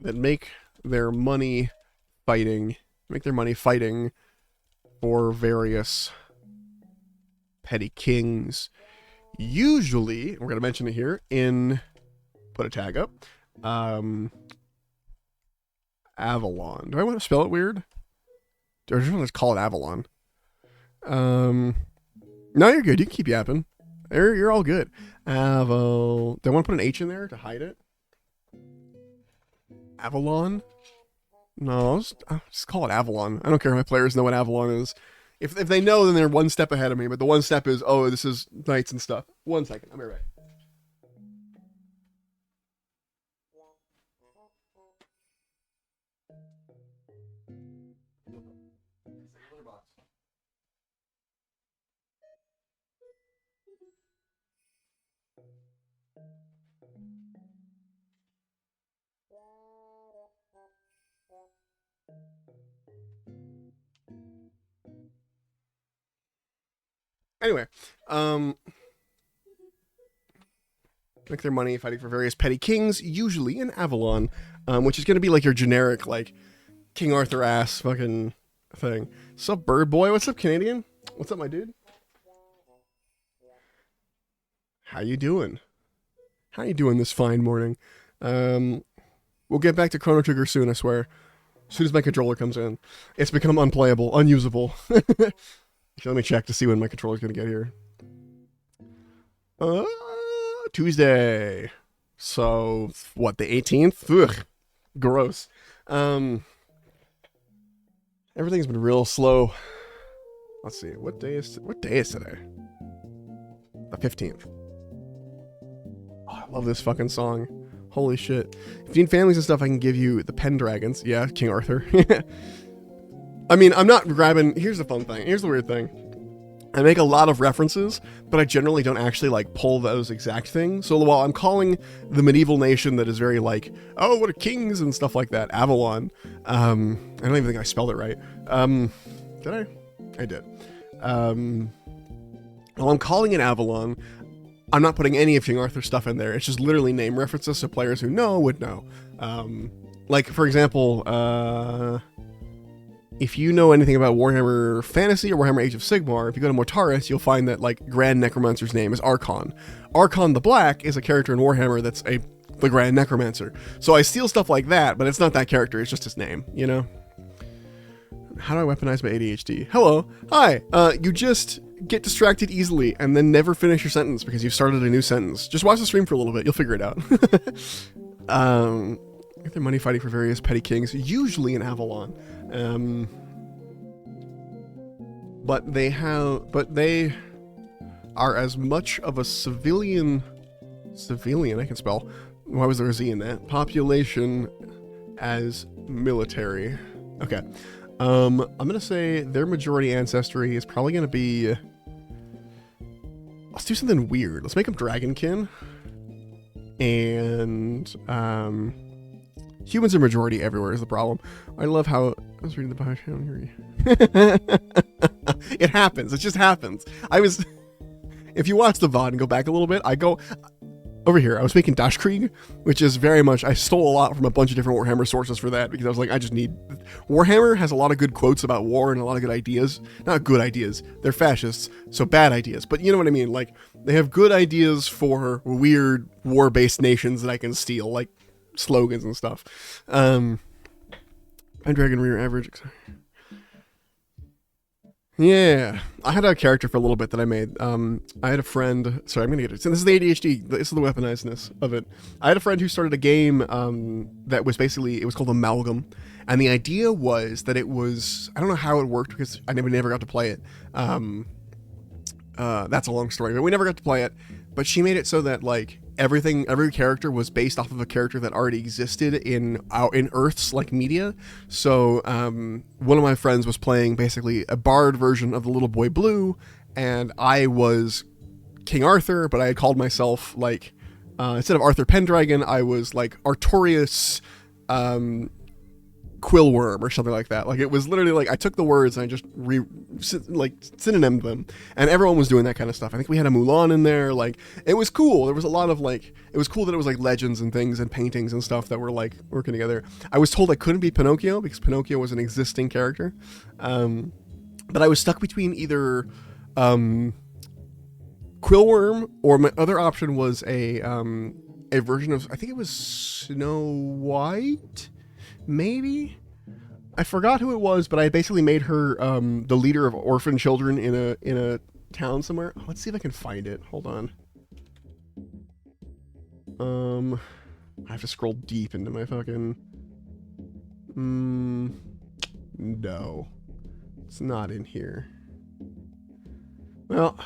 that make their money fighting for various petty kings. Usually, we're going to mention it here, in put a tag up. Avalon. Do I want to spell it weird? Or just want to call it Avalon? No, you're good. You can keep yapping. You're all good. Do I want to put an H in there to hide it? Avalon? No, I'll just call it Avalon. I don't care if my players know what Avalon is. If they know, then they're one step ahead of me. But the one step is, oh, this is knights and stuff. 1 second. I'll be right back. Anyway, make their money fighting for various petty kings, usually in Avalon, which is going to be like your generic, like, King Arthur ass fucking thing. Sup, bird boy? What's up, Canadian? What's up, my dude? How you doing? How you doing this fine morning? We'll get back to Chrono Trigger soon, I swear. As soon as my controller comes in. It's become unplayable, unusable. Let me check to see when my controller's going to get here. Tuesday. So, what, the 18th? Ugh. Gross. Everything's been real slow. Let's see. What day is today? The 15th. Oh, I love this fucking song. Holy shit. If you need families and stuff, I can give you the Pendragons. Yeah, King Arthur. I mean, I'm not grabbing... Here's the fun thing. Here's the weird thing. I make a lot of references, but I generally don't actually, like, pull those exact things. So while I'm calling the medieval nation that is very, like, oh, what are kings and stuff like that, Avalon. I don't even think I spelled it right. Did I? I did. While I'm calling it Avalon, I'm not putting any of King Arthur's stuff in there. It's just literally name references, so players who know would know. Like, for example, if you know anything about Warhammer Fantasy or Warhammer Age of Sigmar, if you go to Mortaris, you'll find that, like, Grand Necromancer's name is Archon. Archon the Black is a character in Warhammer that's the Grand Necromancer. So I steal stuff like that, but it's not that character, it's just his name, you know? How do I weaponize my ADHD? Hello. Hi. You just get distracted easily and then never finish your sentence because you've started a new sentence. Just watch the stream for a little bit. You'll figure it out. Get their money fighting for various petty kings, usually in Avalon. But they are as much of a civilian, I can spell. Why was there a Z in that? Population as military. Okay. I'm gonna say their majority ancestry is probably gonna be... Let's do something weird. Let's make them dragonkin. And, humans are majority everywhere is the problem. I love how... I was reading the bio channel. It happens. It just happens. If you watch the VOD and go back a little bit, I go... Over here, I was making Dashkrieg, which is very much... I stole a lot from a bunch of different Warhammer sources for that, because I was like, I just need... Warhammer has a lot of good quotes about war and a lot of good ideas. Not good ideas. They're fascists, so bad ideas. But you know what I mean? Like, they have good ideas for weird war-based nations that I can steal, like slogans and stuff. I'm Dragon Rear Average... Yeah, I had a character for a little bit that I made. I had a friend... Sorry, I'm going to get it. So this is the ADHD. This is the weaponizedness of it. I had a friend who started a game that was basically... It was called Amalgam. And the idea was that it was... I don't know how it worked because I never got to play it. That's a long story, but we never got to play it. But she made it so that, like, every character was based off of a character that already existed in Earth's, like, media. So, one of my friends was playing basically a bard version of the Little Boy Blue, and I was King Arthur, but I had called myself, like, instead of Arthur Pendragon, I was, like, Artorius, Quillworm or something like that. Like, it was literally like I took the words and I just synonymed them, and everyone was doing that kind of stuff. I think we had a Mulan in there. Like, it was cool. There was a lot of, like, it was cool that it was like legends and things and paintings and stuff that were like working together. I was told I couldn't be Pinocchio because Pinocchio was an existing character, but I was stuck between either Quillworm or my other option was a a version of, I think it was Snow White, maybe? I forgot who it was, but I basically made her the leader of orphan children in a town somewhere. Let's see if I can find it. Hold on. I have to scroll deep into my fucking... No. It's not in here. Well,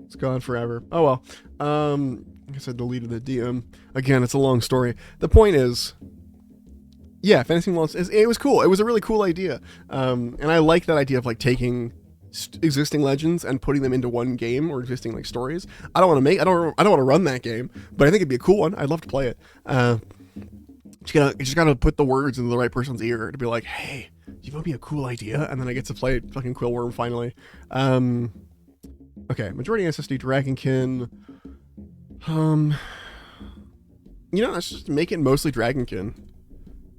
it's gone forever. Oh well. I guess I deleted the DM. Again, it's a long story. The point is, yeah, Fantasy Worlds, it was cool. It was a really cool idea. And I like that idea of like taking existing legends and putting them into one game or existing like stories. I don't want to run that game, but I think it'd be a cool one. I'd love to play it. You just gotta put the words into the right person's ear to be like, hey, you want me a cool idea? And then I get to play fucking Quillworm finally. Okay, majority ancestry, Dragonkin. Let's just make it mostly Dragonkin.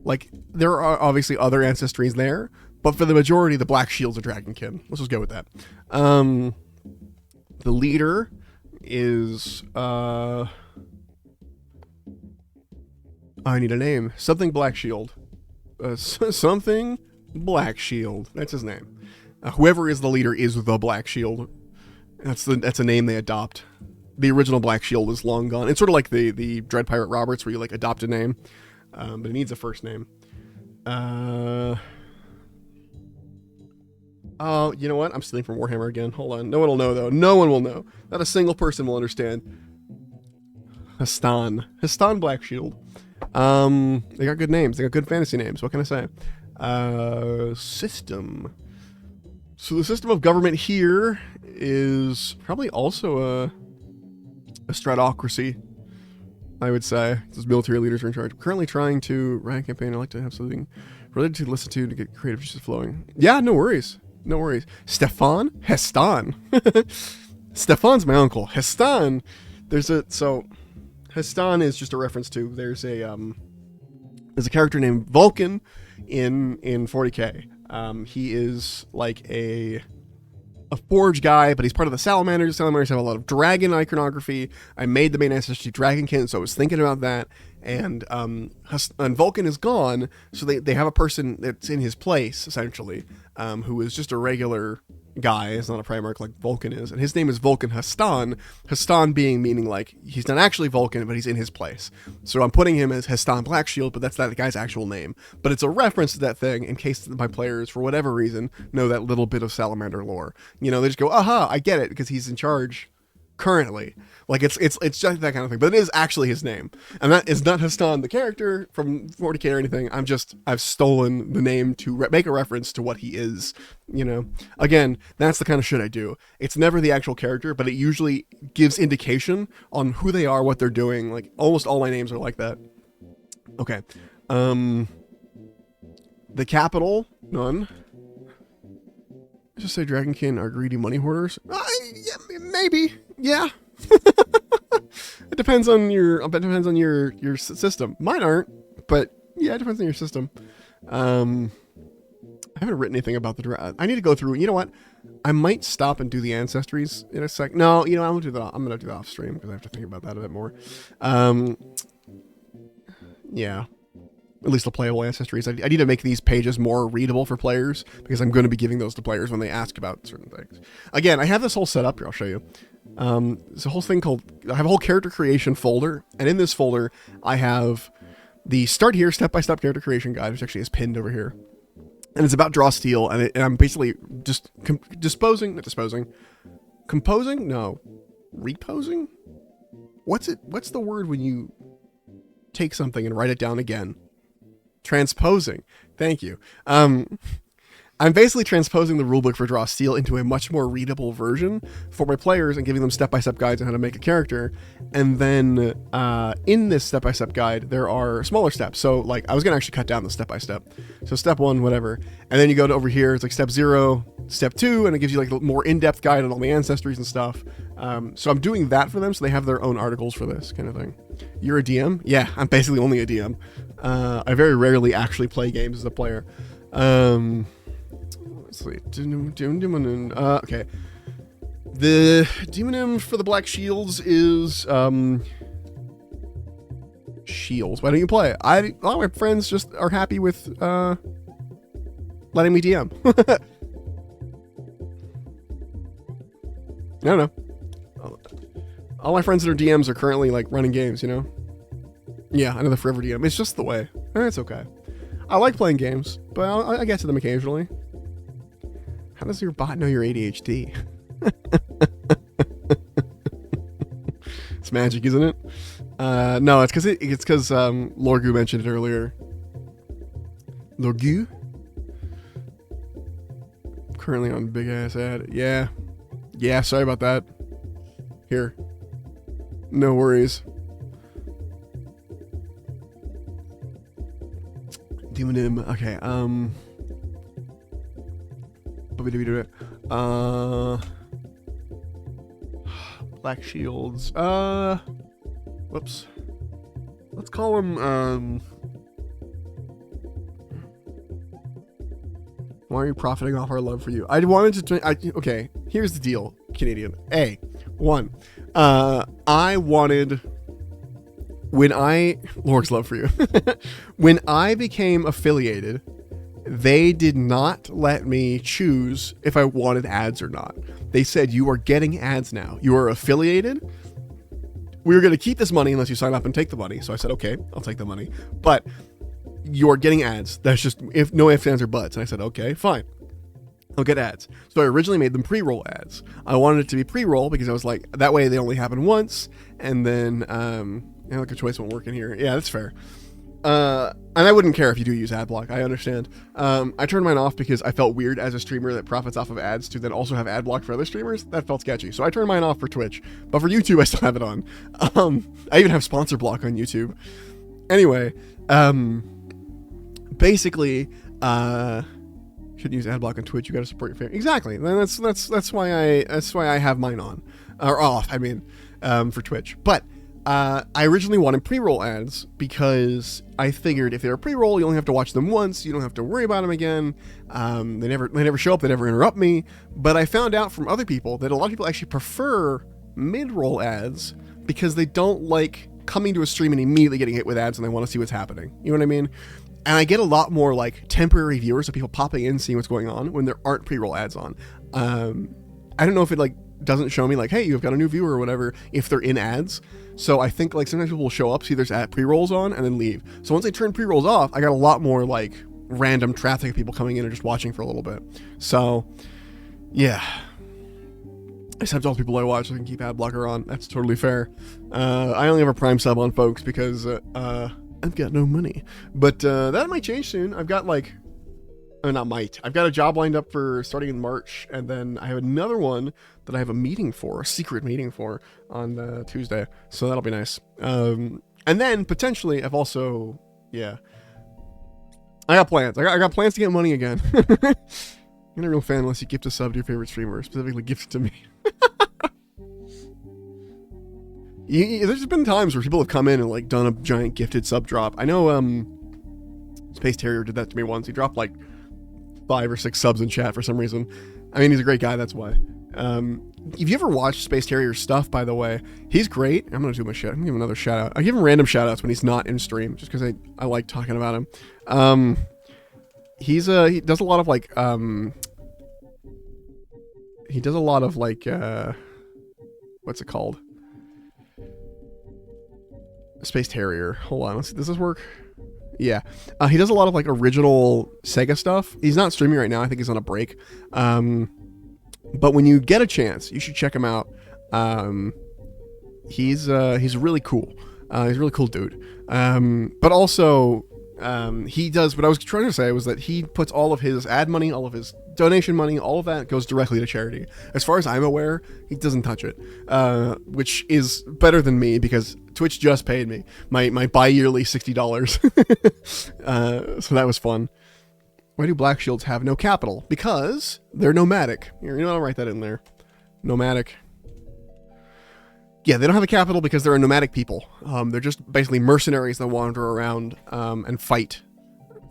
Like, there are obviously other ancestries there, but for the majority, the Black Shield's a Dragonkin. Let's just go with that. The leader is, I need a name. Something Black Shield. Something Black Shield. That's his name. Whoever is the leader is the Black Shield. That's a name they adopt. The original Black Shield is long gone. It's sort of like the Dread Pirate Roberts, where you like adopt a name, but it needs a first name. Oh, you know what? I'm stealing from Warhammer again. Hold on. No one will know, though. No one will know. Not a single person will understand. Hastan Black Shield. They got good names. They got good fantasy names. What can I say? System. So the system of government here is probably also a stratocracy, I would say. Those military leaders are in charge. Currently trying to run a campaign. I'd like to have something related to listen to get creative juices flowing. Yeah, no worries. No worries. Stefan? Hestan. Stefan's my uncle. Hestan. So Hestan is just a reference to, there's a character named Vulcan in 40k. He is like a forge guy, but he's part of the Salamanders. Salamanders have a lot of dragon iconography. I made the main ancestry Dragonkin, so I was thinking about that. And Vulcan is gone, so they have a person that's in his place, essentially, who is just a regular guy. It's not a Primarch like Vulcan is, and his name is Vulcan Hastan. Hastan meaning like he's not actually Vulcan, but he's in his place. So I'm putting him as Hastan Blackshield, but that's that guy's actual name. But it's a reference to that thing in case my players, for whatever reason, know that little bit of Salamander lore. They just go, aha, I get it, because he's in charge currently. Like it's just that kind of thing, but it is actually his name, and that is not Hastan the character from 40k or anything. I've stolen the name to make a reference to what he is. Again, that's the kind of shit I do. It's never the actual character, but it usually gives indication on who they are, what they're doing. Like almost all my names are like that. Okay, the capital, none. Just say Dragonkin are greedy money hoarders. Yeah, maybe. Yeah. It depends on your system. Mine aren't, but yeah, it depends on your system. I haven't written anything about the I need to go through. You know what? I might stop and do the ancestries in a sec. No, I'm gonna do that off stream because I have to think about that a bit more. Yeah. At least the playable ancestries. I need to make these pages more readable for players, because I'm going to be giving those to players when they ask about certain things. Again, I have this whole setup here. I'll show you. It's a whole thing called, I have a whole character creation folder, and in this folder, I have the start here step-by-step character creation guide, which actually is pinned over here. And it's about draw steel, and I'm basically just composing? No. Reposing? What's the word when you take something and write it down again? Transposing. Thank you. I'm basically transposing the rulebook for Draw Steel into a much more readable version for my players and giving them step-by-step guides on how to make a character. And then in this step-by-step guide, there are smaller steps. So like I was going to actually cut down the step-by-step. So step 1, whatever. And then you go to over here, it's like step 0, step 2, and it gives you like a more in-depth guide on all the ancestries and stuff. So I'm doing that for them so they have their own articles for this kind of thing. You're a DM? Yeah, I'm basically only a DM. I very rarely actually play games as a player. Let's see. Okay. The demonym for the Black Shields is Shields. Why don't you play? A lot of my friends just are happy with letting me DM. I don't know. All my friends that are DMs are currently like running games, you know? Yeah, another forever DM. It's just the way. It's okay. I like playing games, but I get to them occasionally. How does your bot know your ADHD? It's magic, isn't it? No, it's because Lorgu mentioned it earlier. Lorgu? Currently on big ass ad. Yeah. Yeah, sorry about that. Here. No worries. Demonim. Okay, Black Shields. Whoops. Let's call him, why are you profiting off our love for you? I wanted to, okay, here's the deal, Canadian. One, I wanted, Lord's love for you. When I became affiliated, they did not let me choose if I wanted ads or not. They said, you are getting ads now. You are affiliated. We were going to keep this money unless you sign up and take the money. So I said, okay, I'll take the money. But you're getting ads. That's just, if no ifs, ands, or buts. And I said, okay, fine. I'll get ads. So I originally made them pre-roll ads. I wanted it to be pre-roll because I was like, that way they only happen once. And then, like a choice won't work in here. Yeah, that's fair. And I wouldn't care if you do use ad block. I understand. I turned mine off because I felt weird as a streamer that profits off of ads to then also have ad block for other streamers. That felt sketchy. So I turned mine off for Twitch, but for YouTube, I still have it on. I even have sponsor block on YouTube. Anyway, basically, shouldn't use ad block on Twitch. You got to support your family. Exactly. Then that's why I have mine on or off. I mean, for Twitch, but. I originally wanted pre-roll ads because I figured if they're pre-roll, you only have to watch them once. You don't have to worry about them again. They never show up. They never interrupt me. But I found out from other people that a lot of people actually prefer mid-roll ads because they don't like coming to a stream and immediately getting hit with ads and they want to see what's happening. You know what I mean? And I get a lot more like temporary viewers of people popping in, seeing what's going on when there aren't pre-roll ads on. I don't know if it like doesn't show me like, hey, you've got a new viewer or whatever if they're in ads. So I think like sometimes people will show up, see there's ad pre-rolls on, and then leave. So once I turn pre-rolls off, I got a lot more like random traffic of people coming in and just watching for a little bit. So yeah, I just have to tell people I watch so I can keep ad blocker on. That's totally fair. I only have a Prime sub on, folks, because I've got no money. But that might change soon. I've got like, I've got a job lined up for starting in March, and then I have another one that I have a secret meeting for on Tuesday. So that'll be nice. And then potentially I've also, yeah, I got plans. I got plans to get money again. You're not a real fan unless you gift a sub to your favorite streamer, specifically gift it to me. There's been times where people have come in and like done a giant gifted sub drop. I know Space Terrier did that to me once. He dropped like 5 or 6 subs in chat for some reason. I mean, he's a great guy, that's why. If you ever watched Space Terrier's stuff, by the way, he's great. I'm gonna do my shit. I'm gonna give him another shout out. I give him random shout outs when he's not in stream, just because I like talking about him. He does a lot of like what's it called? Space Terrier. Hold on, let's see. Does this work? Yeah, he does a lot of like original Sega stuff. He's not streaming right now. I think he's on a break. But when you get a chance, you should check him out. He's really cool. He's a really cool dude. But also, he does what I was trying to say was that he puts all of his ad money, all of his donation money, all of that goes directly to charity. As far as I'm aware, he doesn't touch it, which is better than me because Twitch just paid me my bi-yearly $60. So that was fun. Why do Black Shields have no capital? Because they're nomadic. You know, I'll write that in there. Nomadic. Yeah, they don't have a capital because they're a nomadic people. They're just basically mercenaries that wander around and fight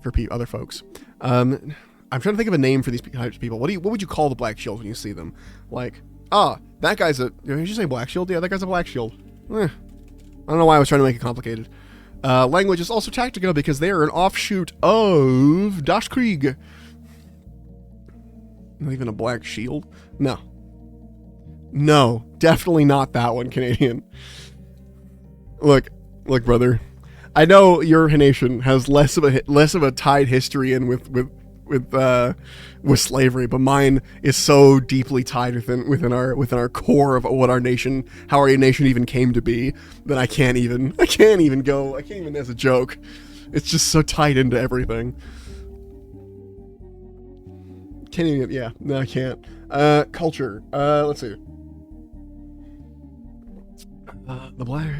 for other folks. I'm trying to think of a name for these types of people. What would you call the Black Shields when you see them? Like, that guy's did you say Black Shield? Yeah, that guy's a Black Shield. I don't know why I was trying to make it complicated. Language is also tactical because they are an offshoot of Das Krieg. Not even a black shield? No. No, definitely not that one, Canadian. Look, brother. I know your nation has less of a tied history in with slavery, but mine is so deeply tied within our core of what our nation, how our nation even came to be, that I can't even as a joke. It's just so tied into everything. Can't even, yeah, no, I can't. Culture. Let's see. The black.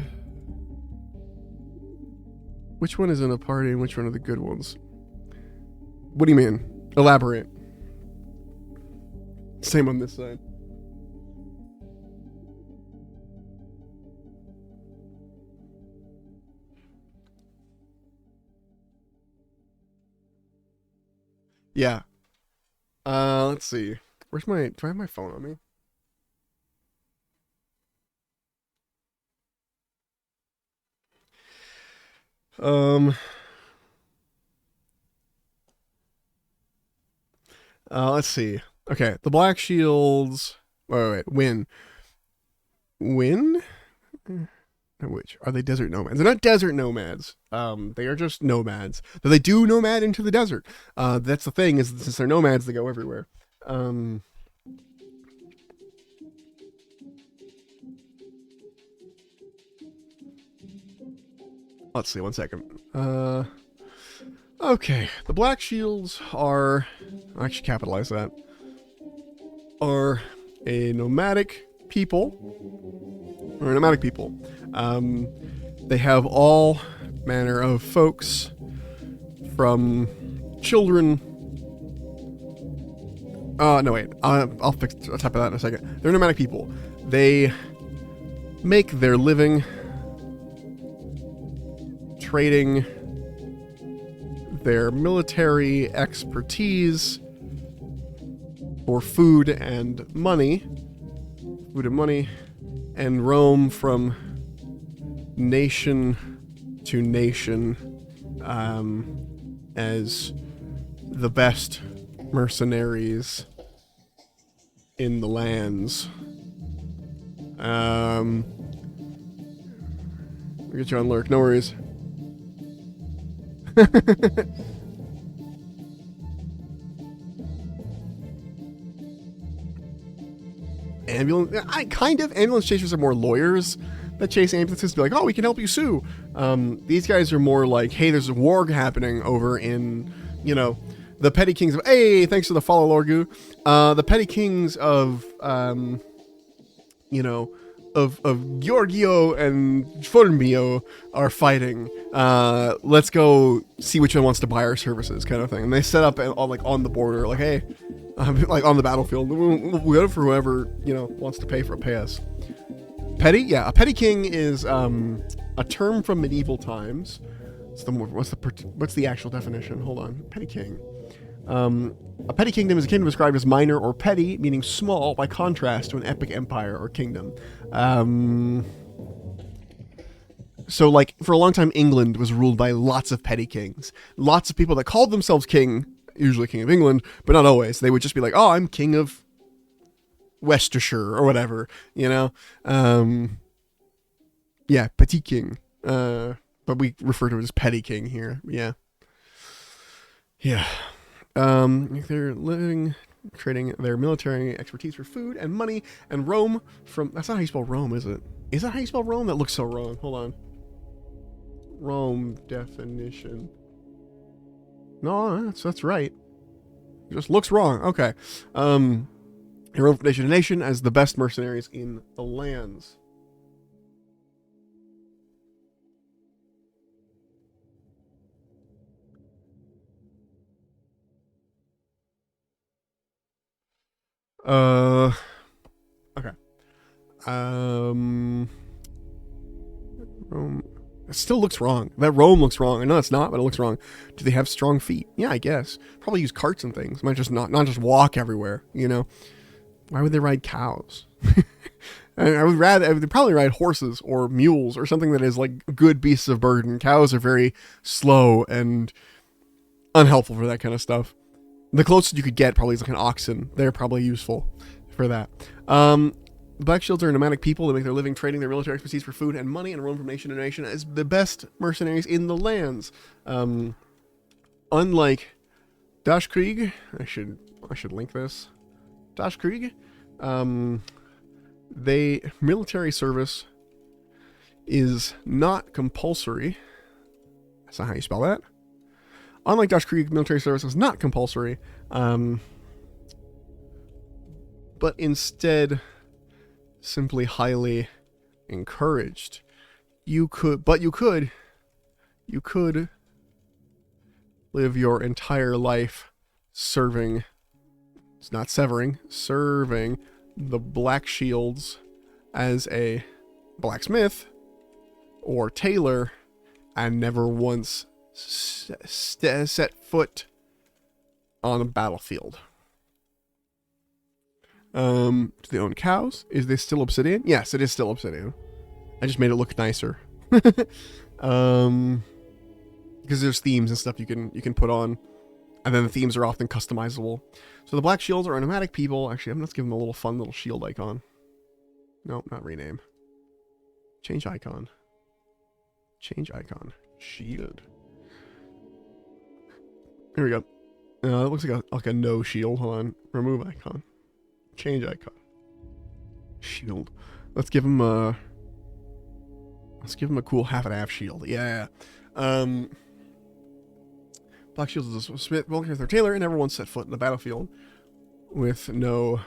Which one is in a party and which one are the good ones? What do you mean? Elaborate. Same on this side. Yeah. Let's see. Do I have my phone on me? Let's see. Okay, the Black Shields. Wait. Win. Which are they? Desert nomads? They're not desert nomads. They are just nomads. Though they do nomad into the desert. That's the thing, is since they're nomads, they go everywhere. Let's see. 1 second. Okay, the Black Shields are, I should capitalize that, are a nomadic people, they have all manner of folks, from children, no wait, I'll type of that in a second. They're nomadic people. They make their living trading their military expertise for food and money, and roam from nation to nation as the best mercenaries in the lands. We'll get you on lurk, no worries. Ambulance chasers are more lawyers that chase ambulances to be like, oh, we can help you sue. These guys are more like, hey, there's a war happening over in, the petty kings of, hey, thanks for the follow, Lorgu. The petty kings of Giorgio and Formio are fighting. Let's go see which one wants to buy our services, kind of thing. And they set up on the border, like, hey, like on the battlefield, we'll go for whoever wants to pay us. Petty, yeah, a petty king is a term from medieval times. What's the actual definition? Hold on, petty king. A petty kingdom is a kingdom described as minor or petty, meaning small, by contrast to an epic empire or kingdom. So, like, for a long time, England was ruled by lots of petty kings. Lots of people that called themselves king, usually king of England, but not always. They would just be like, oh, I'm king of Worcestershire, or whatever, Yeah, petit king. But we refer to it as petty king here, yeah. Yeah. They're living, trading their military expertise for food and money, and roam from... That's not how you spell Rome, is it? Is that how you spell Rome? That looks so wrong. Hold on. Rome definition. No, that's right. It just looks wrong. Okay. They roam from nation to nation as the best mercenaries in the lands. Okay. Rome. It still looks wrong. That Rome looks wrong. I know it's not, but it looks wrong. Do they have strong feet? Yeah, I guess. Probably use carts and things. Might just not just walk everywhere, Why would they ride cows? I would probably ride horses or mules or something that is like good beasts of burden. Cows are very slow and unhelpful for that kind of stuff. The closest you could get probably is like an oxen. They're probably useful for that. Black Shields are nomadic people that make their living trading their military expertise for food and money and roam from nation to nation as the best mercenaries in the lands. Unlike Dashkrieg, I should link this. Dashkrieg, military service is not compulsory. That's not how you spell that. Unlike Dashkrieg, military service is not compulsory, but instead simply highly encouraged. You could live your entire life serving the Black Shields as a blacksmith or tailor and never once set foot on a battlefield. Do they own cows? Is this still obsidian? Yes, it is still obsidian. I just made it look nicer. Because there's themes and stuff you can put on, and then the themes are often customizable. So the Black Shields are a nomadic people. Actually, let's give them a little fun little shield icon. Nope, not rename. Change icon. Change icon. Shield. Here we go. It looks like a no shield. Hold on. Remove icon. Change icon. Shield. Let's give him a cool half and half shield. Yeah. Black Shields is a smith, military their tailor, and never once set foot in the battlefield with no.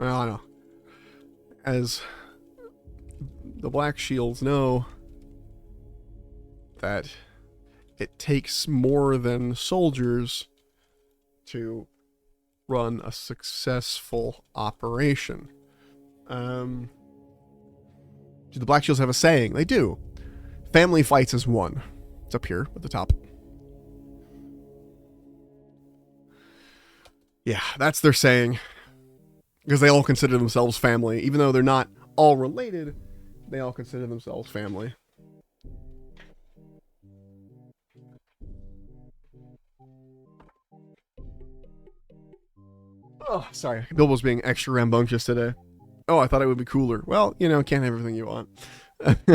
I don't know. As the Black Shields know that it takes more than soldiers to run a successful operation. Do the Black Shields have a saying? They do. Family fights is one. It's up here at the top. Yeah, that's their saying. Because they all consider themselves family. Even though they're not all related, they all consider themselves family. Oh, sorry. Bilbo's being extra rambunctious today. Oh, I thought it would be cooler. Well, can't have everything you want. And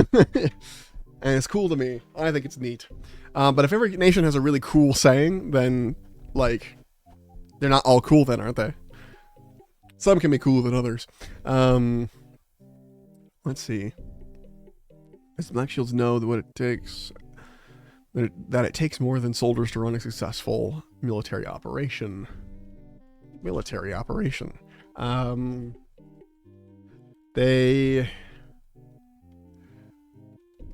it's cool to me. I think it's neat. But if every nation has a really cool saying, then, like, they're not all cool then, aren't they? Some can be cooler than others. Let's see. Does the Black Shields know that what it takes... that it takes more than soldiers to run a successful military operation. They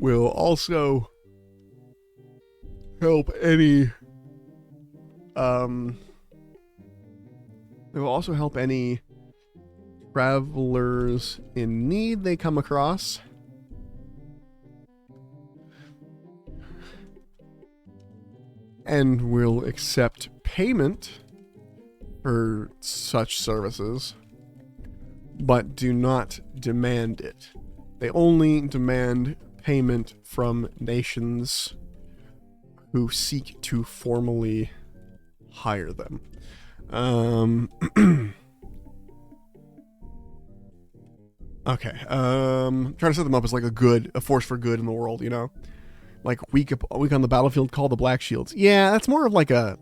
will also help any travelers in need they come across. And will accept payment for such services, but do not demand it. They only demand payment from nations who seek to formally hire them. Okay. Trying to set them up as like a force for good in the world, Like a week on the battlefield, call the Black Shields. Yeah, that's more of like a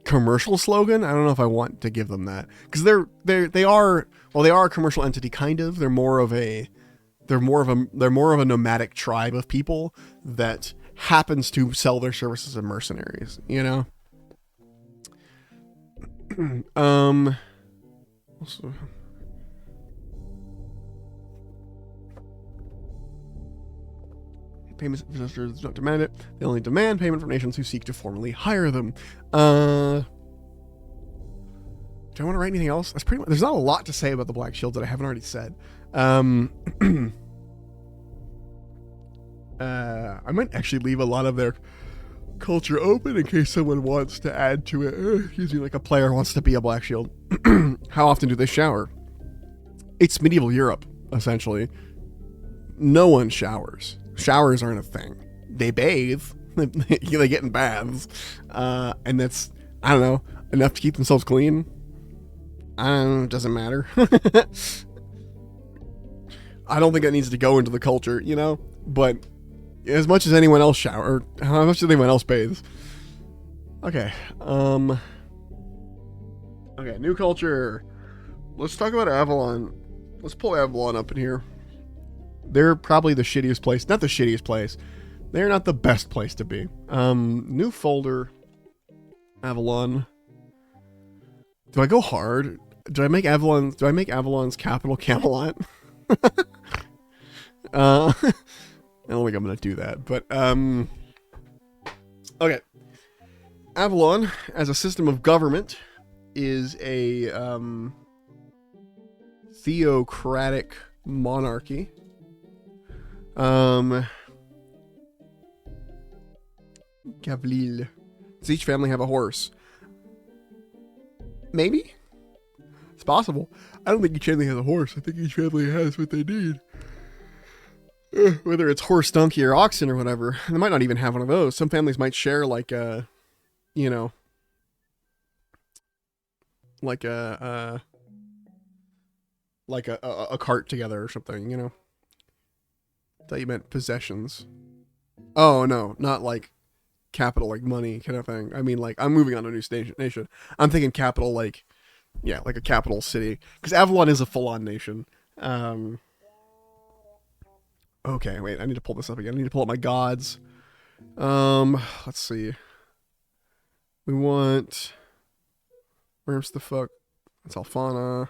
commercial slogan. I don't know if I want to give them that, because they are a commercial entity, kind of. They're more of a nomadic tribe of people that happens to sell their services as mercenaries. Also, payments do not demand it. They only demand payment from nations who seek to formally hire them. Do I want to write anything else? That's pretty much. There's not a lot to say about the Black Shields that I haven't already said. I might actually leave a lot of their culture open in case someone wants to add to it. Excuse me, like a player wants to be a Black Shield. How often do they shower? It's medieval Europe, essentially. No one showers. Showers aren't a thing. They bathe. They get in baths. And that's, I don't know, enough to keep themselves clean. Doesn't matter. I don't think it needs to go into the culture, you know? But as much as anyone else shower, or how much as anyone else bathes. Okay. Okay, new culture. Let's talk about Avalon. Let's pull Avalon up in here. They're probably the shittiest place. Not the shittiest place. They're not the best place to be. New folder. Avalon. Do I go hard? Do I make Avalon's capital Camelot? I don't think I'm gonna do that, but okay. Avalon, as a system of government, is a theocratic monarchy. Gavlil. Does each family have a horse? Maybe? It's possible. I don't think each family has a horse. I think each family has what they need. Whether it's horse, donkey, or oxen or whatever. They might not even have one of those. Some families might share like a, you know, like a cart together or something, you know. I thought you meant possessions. Oh no, not like capital, like money kind of thing. I mean, like, I'm moving on to a new nation. I'm thinking capital, like, yeah, like a capital city, because Avalon is a full-on nation. Okay, wait, I need to pull this up again. I need to pull up my gods. Let's see. We want, where's the fuck? It's Alfana.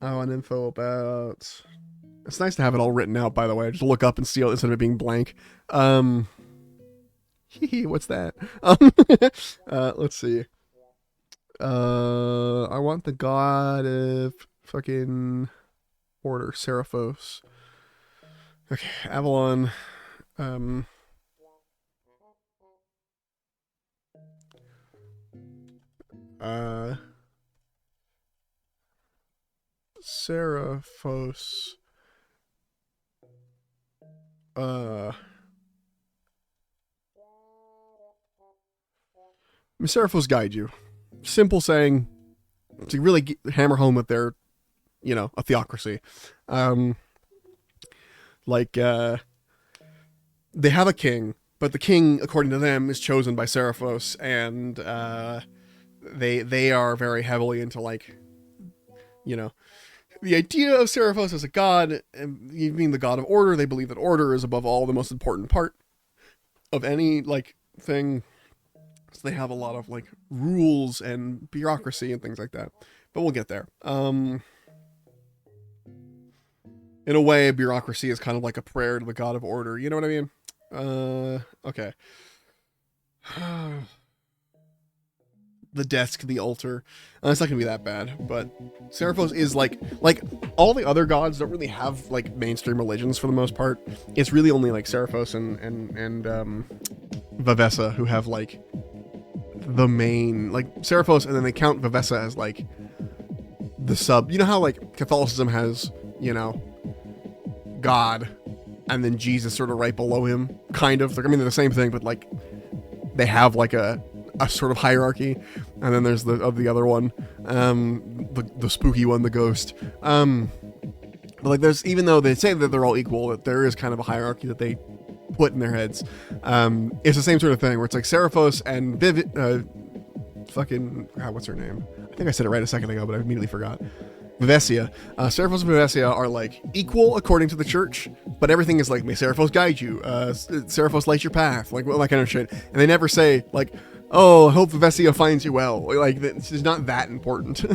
I want info about. It's nice to have it all written out, by the way. Just look up and see it instead of it being blank. What's that? Let's see. I want the god of fucking order, Seraphos. Okay, Avalon. Seraphos. Seraphos guide you. Simple saying to really hammer home that they're, you know, a theocracy. They have a king, but the king, according to them, is chosen by Seraphos, and they are very heavily into, like, you know, the idea of Seraphos as a god, being the god of order. They believe that order is above all the most important part of any, like, thing. So they have a lot of, like, rules and bureaucracy and things like that. But we'll get there. In a way, bureaucracy is kind of like a prayer to the god of order. You know what I mean? Okay. The desk, the altar. It's not gonna be that bad, but Seraphos is like all the other gods don't really have like mainstream religions for the most part. It's really only like Seraphos and Vavessa who have like the main, like Seraphos, and then they count Vavessa as like the sub. You know how like Catholicism has, you know, God and then Jesus sort of right below him, kind of. Like, I mean, they're the same thing, but like they have like a sort of hierarchy, and then there's the other one, the spooky one, the ghost. But like, there's, even though they say that they're all equal, that there is kind of a hierarchy that they put in their heads. It's the same sort of thing where it's like Seraphos and what's her name? I think I said it right a second ago, but I immediately forgot. Vivessia. Seraphos and Vivessia are like equal according to the church, but everything is like, may Seraphos guide you, Seraphos light your path, like all that kind of shit. And they never say like, oh, I hope Vivessia finds you well. Like, it's not that important.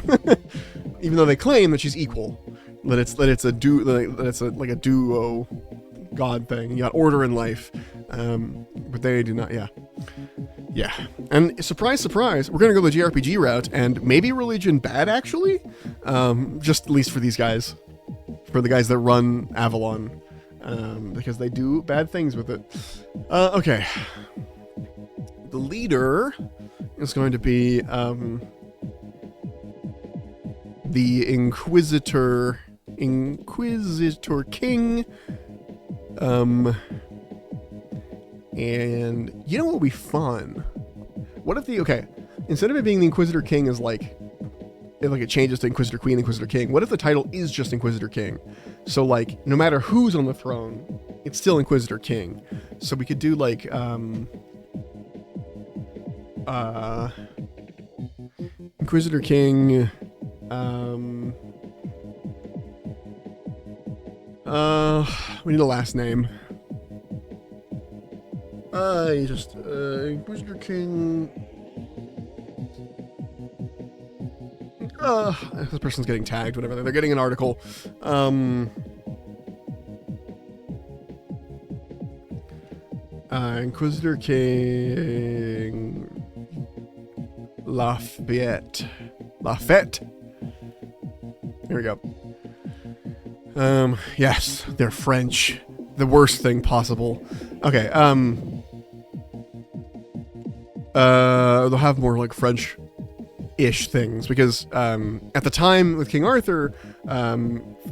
Even though they claim that she's equal, that it's a duo god thing. You got order in life, but they do not. Yeah. And surprise, surprise, we're gonna go the JRPG route, and maybe religion bad actually, just at least for these guys, for the guys that run Avalon, because they do bad things with it. Okay. The leader is going to be the Inquisitor King. And you know what would be fun? What if instead of it being the Inquisitor King is like, if like it changes to Inquisitor Queen, Inquisitor King, what if the title is just Inquisitor King? So like, no matter who's on the throne, it's still Inquisitor King. So we could do like, Inquisitor King, we need a last name. Inquisitor King. This person's getting tagged, whatever. They're getting an article. Inquisitor King Lafayette. Here we go. Yes, they're French. The worst thing possible. Okay, they'll have more like French-ish things because at the time with King Arthur,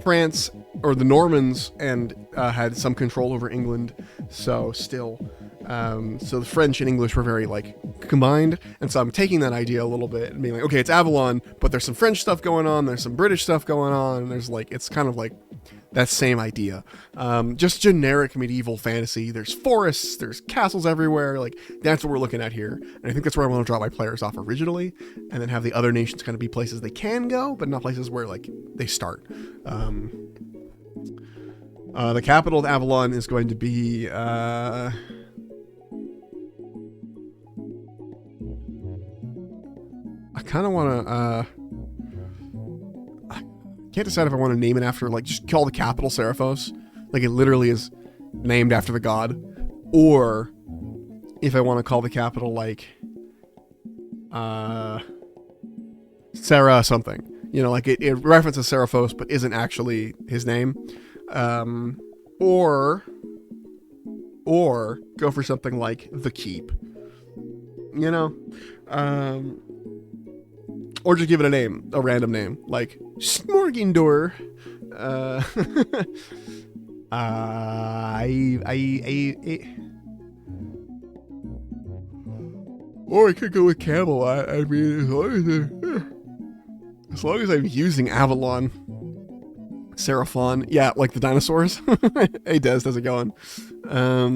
France or the Normans and had some control over England. So still, so the French and English were very like combined, and so I'm taking that idea a little bit and being like, okay, it's Avalon, but there's some French stuff going on, there's some British stuff going on, and there's like, it's kind of like that same idea. Just generic medieval fantasy. There's forests, there's castles everywhere. Like, that's what we're looking at here. And I think that's where I want to drop my players off originally, and then have the other nations kind of be places they can go, but not places where like they start. The capital of Avalon is going to be, I kind of want to, I can't decide if I want to name it after, like, just call the capital Seraphos. Like, it literally is named after the god. Or if I want to call the capital, like, Sarah something. You know, like, it references Seraphos, but isn't actually his name. Or go for something like the Keep. You know? Or just give it a name, a random name, like Smorgindor. Or I could go with Camel. I mean, as long as I'm using Avalon. Seraphon. Yeah, like the dinosaurs. Hey, Des, how's it going? I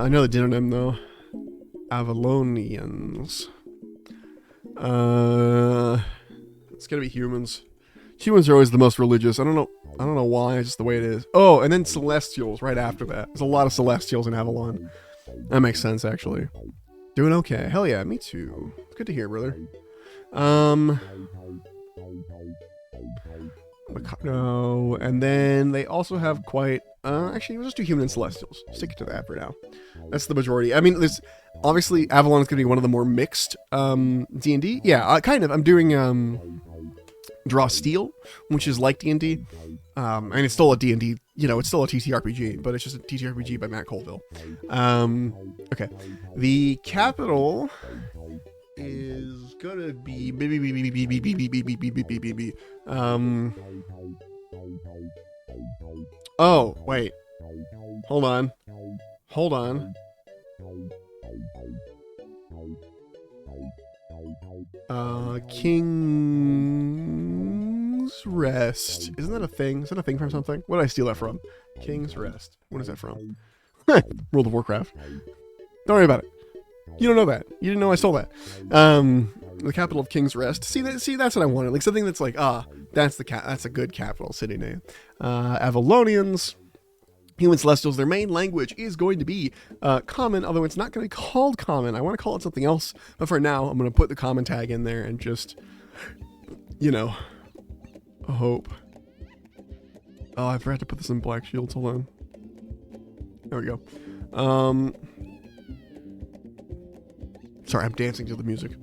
know the demonym though. Avalonians. It's gonna be humans. Humans are always the most religious. I don't know why, it's just the way it is. Oh, and then Celestials right after that. There's a lot of Celestials in Avalon. That makes sense, actually. Doing okay. Hell yeah, me too. Good to hear, brother. No, and then they also have quite... actually, we'll just do human and celestials. Stick to that for now. That's the majority. I mean, there's... Obviously, Avalon is going to be one of the more mixed D&D. Yeah, kind of. I'm doing Draw Steel, which is like D&D. And it's still a D&D... You know, it's still a TTRPG, but it's just a TTRPG by Matt Colville. Okay. The capital is gonna be... Oh, wait. Hold on. King's Rest. Isn't that a thing? Is that a thing from something? What did I steal that from? King's Rest. What is that from? World of Warcraft. Don't worry about it. You don't know that. You didn't know I stole that. The capital of King's Rest. See, that's what I wanted. Like something that's like, that's a good capital city name. Avalonians, human celestials, their main language is going to be common, although it's not going to be called common. I want to call it something else, but for now, I'm going to put the common tag in there and just, you know, hope. Oh, I forgot to put this in Black Shields. Hold on. There we go. Sorry, I'm dancing to the music.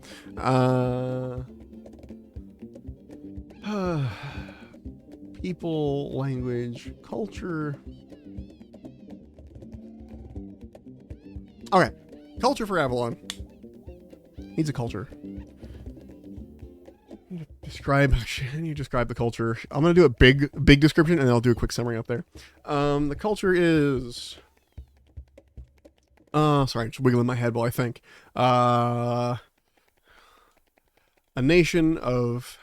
People, language, culture. Okay, Culture for Avalon. Needs a culture. Describe the culture. I'm gonna do a big description, and then I'll do a quick summary up there. The culture is. Sorry, just wiggling my head while I think. A nation of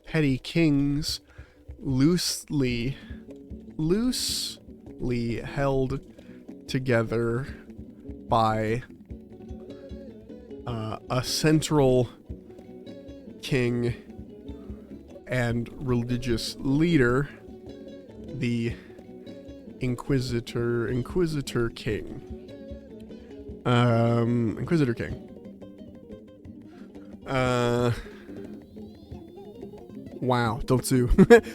petty kings, loosely held together by a central king and religious leader, the Inquisitor King. Inquisitor King. Wow, don't sue.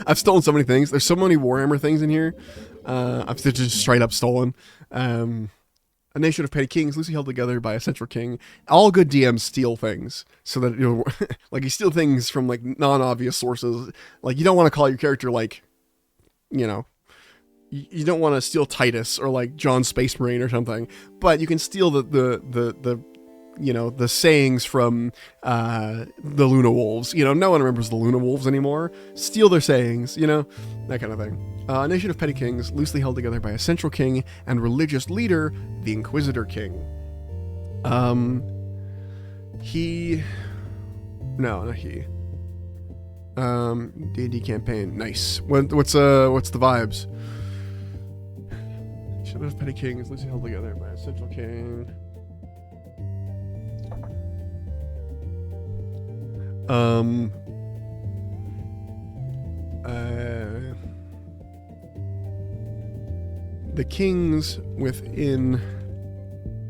I've stolen so many things. There's so many Warhammer things in here. I've just straight up stolen. A nation of petty kings loosely held together by a central king. All good DMs steal things, so that, you know, like, you steal things from, like, non-obvious sources. Like, you don't want to call your character, like, you know, you don't want to steal Titus or, like, John Space Marine or something, but you can steal the you know, the sayings from the Luna Wolves. You know, no one remembers the Luna Wolves anymore. Steal their sayings, you know, that kind of thing. A nation of petty kings, loosely held together by a central king and religious leader, the Inquisitor King. D&D campaign, nice. What's the vibes? Nation of petty kings, loosely held together by a central king. The kings within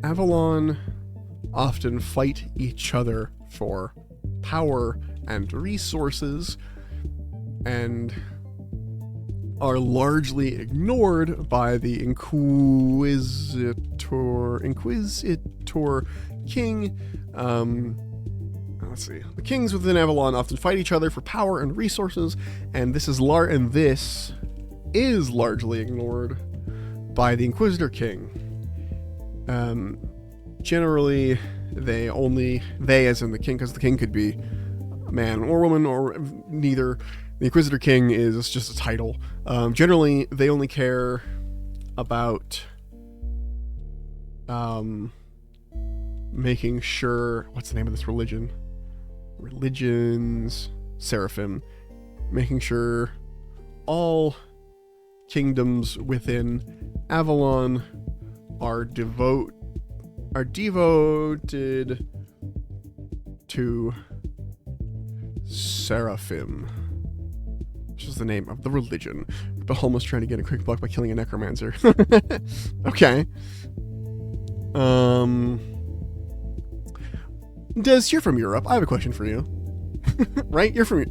Avalon often fight each other for power and resources, and are largely ignored by the Inquisitor King. Let's see. The kings within Avalon often fight each other for power and resources, and this is largely ignored by the Inquisitor King. Generally, they as in the king, because the king could be a man or woman or neither. The Inquisitor King is just a title. Generally, they only care about making sure, what's the name of this religion? Religion's Seraphim, making sure all kingdoms within Avalon are devoted to Seraphim, which is the name of the religion. Bahom was trying to get a quick buck by killing a necromancer. Okay. Des, you're from Europe. I have a question for you. Right? You're from...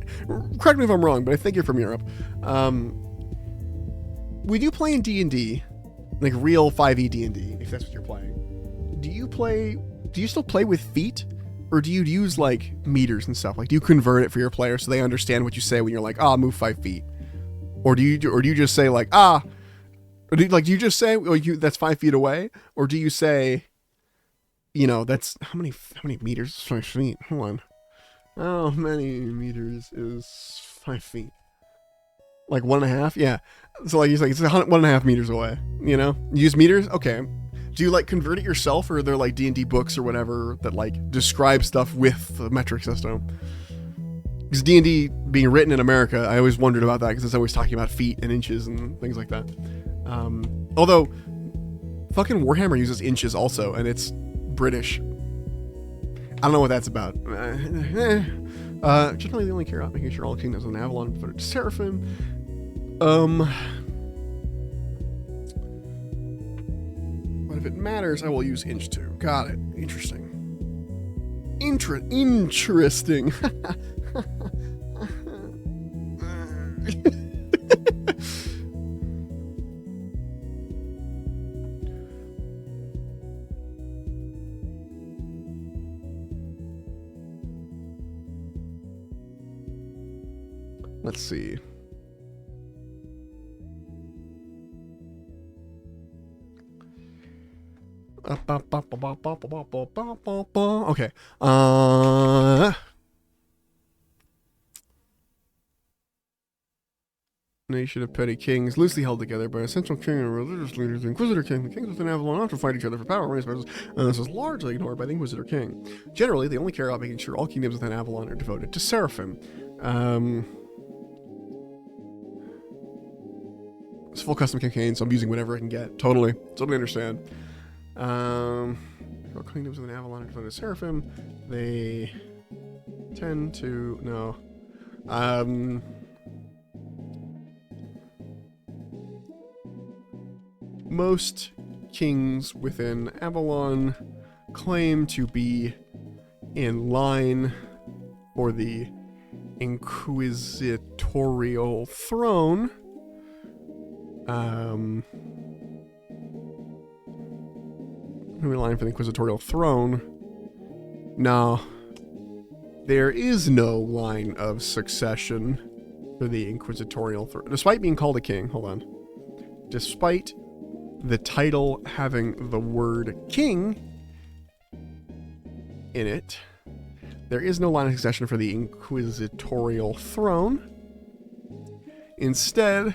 Correct me if I'm wrong, but I think you're from Europe. We do play in D&D, like real 5e D&D, if that's what you're playing. Do you still play with feet? Or do you use, like, meters and stuff? Like, do you convert it for your players so they understand what you say when you're like, move 5 feet? Or do you just say, like, Or do you just say, that's 5 feet away? Or do you say... You know, that's how many meters is 5 feet? Hold on. How many meters is 5 feet? Like 1.5? Yeah. So like it's 1.5 meters away. You know, you use meters. Okay. Do you like convert it yourself, or are there like D&D books or whatever that like describe stuff with the metric system? Because D&D being written in America, I always wondered about that because it's always talking about feet and inches and things like that. Although fucking Warhammer uses inches also, and it's British. I don't know what that's about. Generally, they only care about making sure all kingdoms in Avalon are devoted to Seraphim. But if it matters, I will use inch 2. Got it. Interesting. Interesting. Let's see. Okay. Nation of petty kings, loosely held together by a central king and religious leaders. The Inquisitor King, the kings within Avalon often fight each other for power, and this is largely ignored by the Inquisitor King. Generally, they only care about making sure all kingdoms within Avalon are devoted to Seraphim. It's full custom campaign, so I'm using whatever I can get. Totally understand. All kingdoms within Avalon are devoted to Seraphim. They tend to most kings within Avalon claim to be in line for the inquisitorial throne. Who in line for the inquisitorial throne? No, there is no line of succession for the inquisitorial throne, despite being called a king. Hold on. Despite the title having the word king in it, there is no line of succession for the inquisitorial throne. Instead,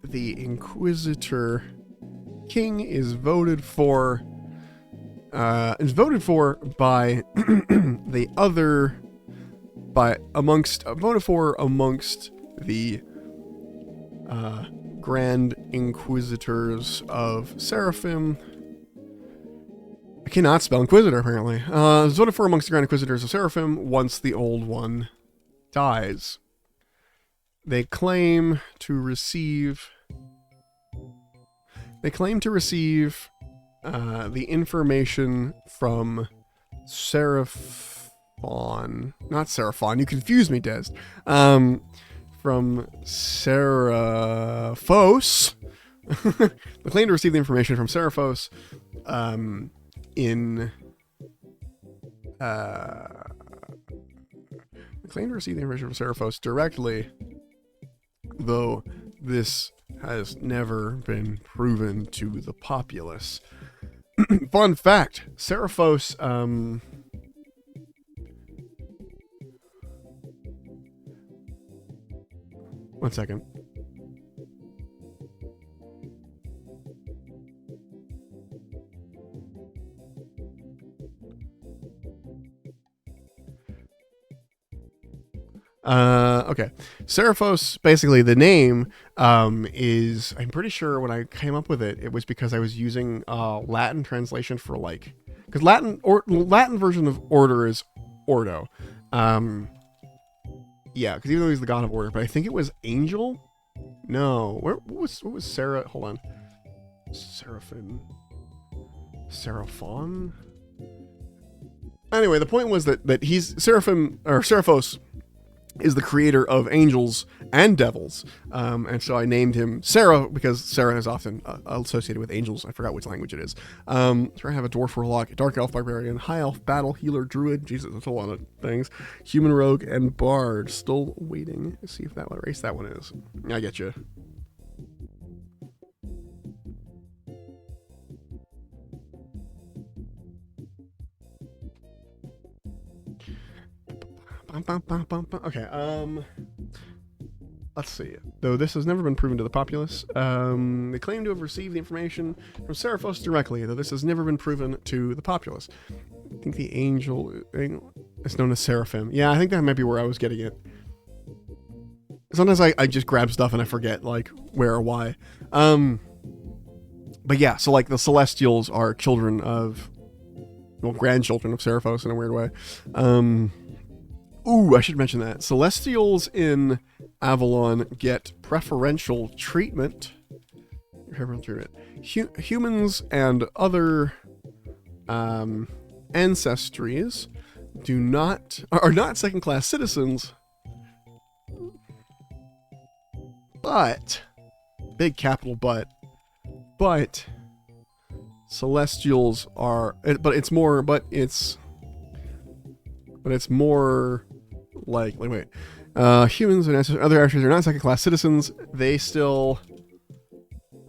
the Inquisitor King is voted for by the other, amongst the Grand Inquisitors of Seraphim. I cannot spell Inquisitor, apparently. Is voted for amongst the Grand Inquisitors of Seraphim once the old one dies. They claim to receive the information from not Seraphon, you confused me, Des. From Seraphos. They claim to receive the information from Seraphos they claim to receive the information from Seraphos directly, though this has never been proven to the populace. Fun fact, Seraphos, one second. Okay. Seraphos, basically the name, is, I'm pretty sure when I came up with it, it was because I was using, Latin translation for because Latin version of order is Ordo. Yeah, because even though he's the god of order, but I think it was angel? No. What was Sarah? Hold on. Seraphon? Anyway, the point was that he's Seraphos is the creator of angels and devils, and so I named him Sarah because Sarah is often associated with angels. I forgot which language it is. So I have a dwarf warlock, dark elf barbarian, high elf battle healer, druid. Jesus, that's a lot of things. Human rogue and bard. Still waiting to see if that race that one is. I get you. Okay, let's see. Though this has never been proven to the populace, they claim to have received the information from Seraphos directly, though this has never been proven to the populace. I think the angel is known as Seraphim. Yeah, I think that might be where I was getting it. Sometimes I just grab stuff and I forget, where or why. But yeah, so, the Celestials are children of, grandchildren of Seraphos in a weird way. Ooh, I should mention that. Celestials in Avalon get preferential treatment. Humans and other ancestries are not second-class citizens, but, big capital but Celestials are, but it's more humans and other ancestors are not second-class citizens. They still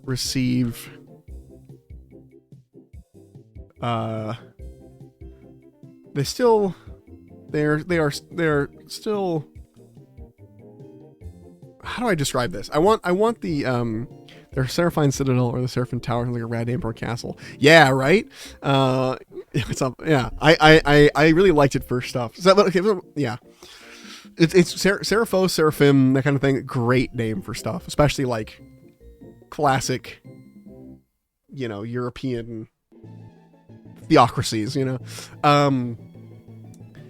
receive they're still how do I describe this? I want the their Seraphine Citadel or the Seraphine Tower, like a rad name for a castle. Yeah, right. It's up. Yeah, I really liked it for stuff. So, okay, yeah. It's Seraphos, Seraphim, that kind of thing. Great name for stuff, especially like classic, European theocracies.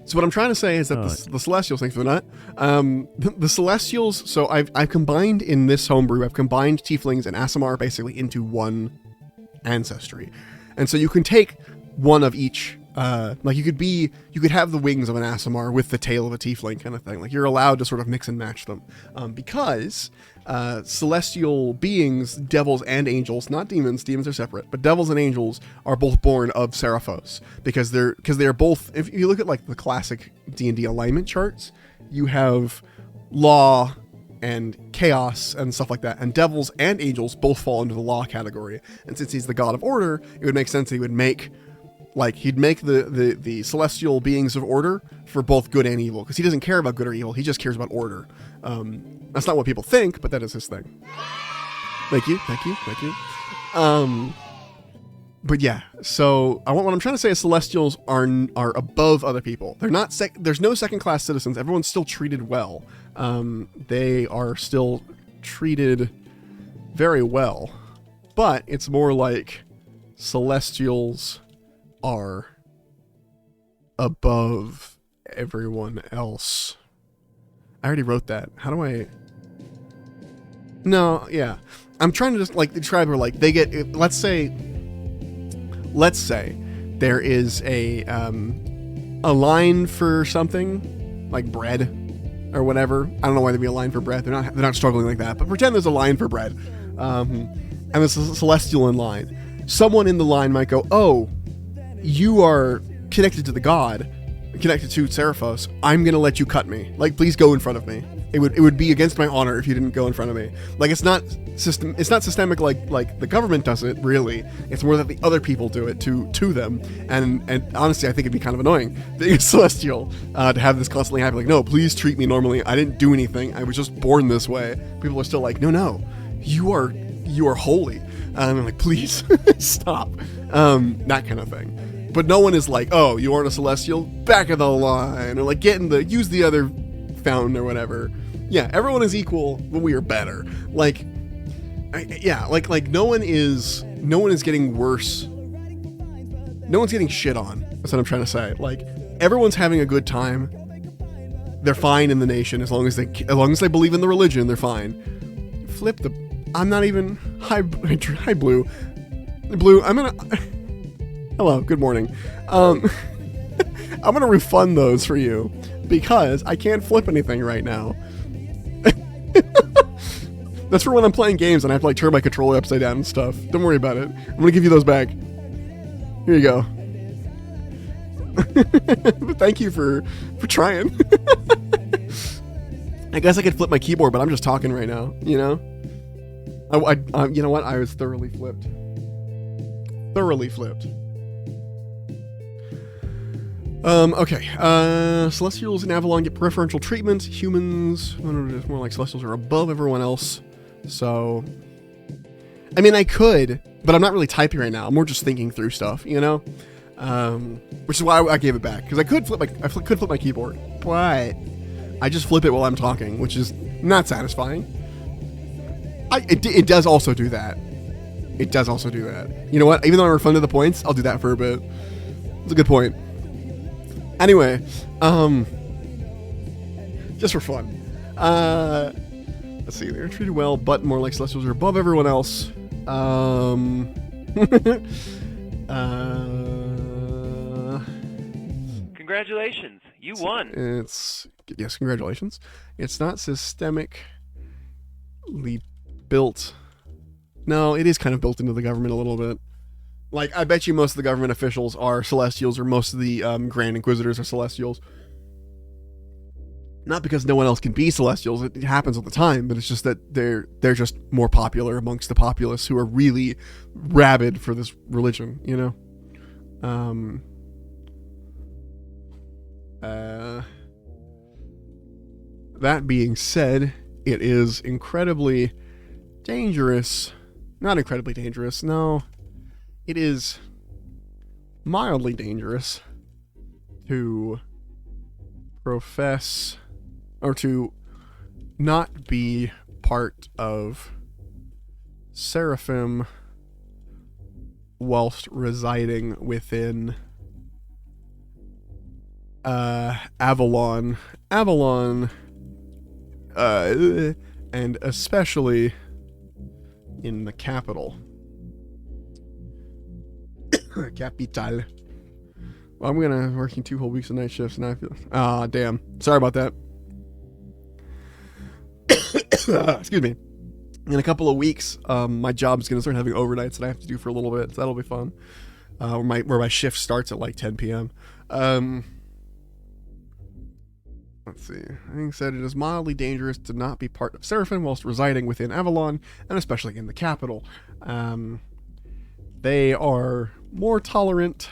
So what I'm trying to say is that the Celestials, thanks for that. The Celestials. So I've combined in this homebrew. I've combined Tieflings and Aasimar basically into one ancestry, and so you can take one of each. Like you could have the wings of an Aasimar with the tail of a Tiefling kind of thing. Like you're allowed to sort of mix and match them, because celestial beings, devils and angels, not demons. Demons are separate, but devils and angels are both born of Seraphos because they're both. If you look at like the classic D&D alignment charts, you have law and chaos and stuff like that, and devils and angels both fall into the law category. And since he's the god of order, it would make sense that he would make. Like, he'd make the celestial beings of order for both good and evil, because he doesn't care about good or evil, he just cares about order. That's not what people think, but that is his thing. Thank you. But yeah, so what I'm trying to say is Celestials are above other people. They're not there's no second-class citizens, everyone's still treated well. They are still treated very well, but it's more like Celestials are above everyone else. I already wrote that. How do I... No, yeah. I'm trying to just, like, describe her, like, they get... Let's say there is a line for something, like bread or whatever. I don't know why there'd be a line for bread. They're not struggling like that, but pretend there's a line for bread. And there's a Celestial in line. Someone in the line might go, oh, you are connected to the god, connected to Seraphos. I'm gonna let you cut me. Like, please go in front of me. It would be against my honor if you didn't go in front of me. Like, it's not systemic like the government does it, really. It's more that the other people do it to them. And honestly, I think it'd be kind of annoying being a Celestial to have this constantly happen. Like, no, please treat me normally. I didn't do anything. I was just born this way. People are still like, no, you are holy. And I'm like, please stop. That kind of thing. But no one is like, oh, you aren't a Celestial? Back of the line. Or like, use the other fountain or whatever. Yeah, everyone is equal, but we are better. Like, like no one is getting worse. No one's getting shit on. That's what I'm trying to say. Like, everyone's having a good time. They're fine in the nation as long as they believe in the religion. They're fine. I'm not even hi Blue. I'm gonna. Hello, good morning. I'm gonna refund those for you because I can't flip anything right now. That's for when I'm playing games and I have to like turn my controller upside down and stuff. Don't worry about it. I'm gonna give you those back. Here you go. But thank you for trying. I guess I could flip my keyboard, but I'm just talking right now. You know. You know what? I was thoroughly flipped. Okay. Celestials in Avalon get preferential treatment. Humans, it's more like Celestials are above everyone else. So, I mean, I could, but I'm not really typing right now. I'm more just thinking through stuff, you know? Which is why I gave it back, because I could flip my keyboard, but I just flip it while I'm talking, which is not satisfying. It does also do that. You know what? Even though I refunded the points, I'll do that for a bit. It's a good point. Anyway, just for fun. Let's see. They're treated well, but more like Celestials are above everyone else. Congratulations, you won. Yes, congratulations. It's not systemically built. No, it is kind of built into the government a little bit. Like, I bet you most of the government officials are Celestials, or most of the Grand Inquisitors are Celestials. Not because no one else can be Celestials, it happens all the time, but it's just that they're just more popular amongst the populace who are really rabid for this religion, you know? That being said, it is incredibly dangerous. Not incredibly dangerous, no. It is mildly dangerous to profess or to not be part of Seraphim whilst residing within Avalon, and especially in the capital. Capital. Well, I'm gonna working 2 whole weeks of night shifts, and I feel damn. Sorry about that. Excuse me. In a couple of weeks, my job's gonna start having overnights that I have to do for a little bit. So that'll be fun. Where my shift starts at like 10 p.m. Let's see. Having said, it is mildly dangerous to not be part of Seraphim whilst residing within Avalon, and especially in the capital. They are more tolerant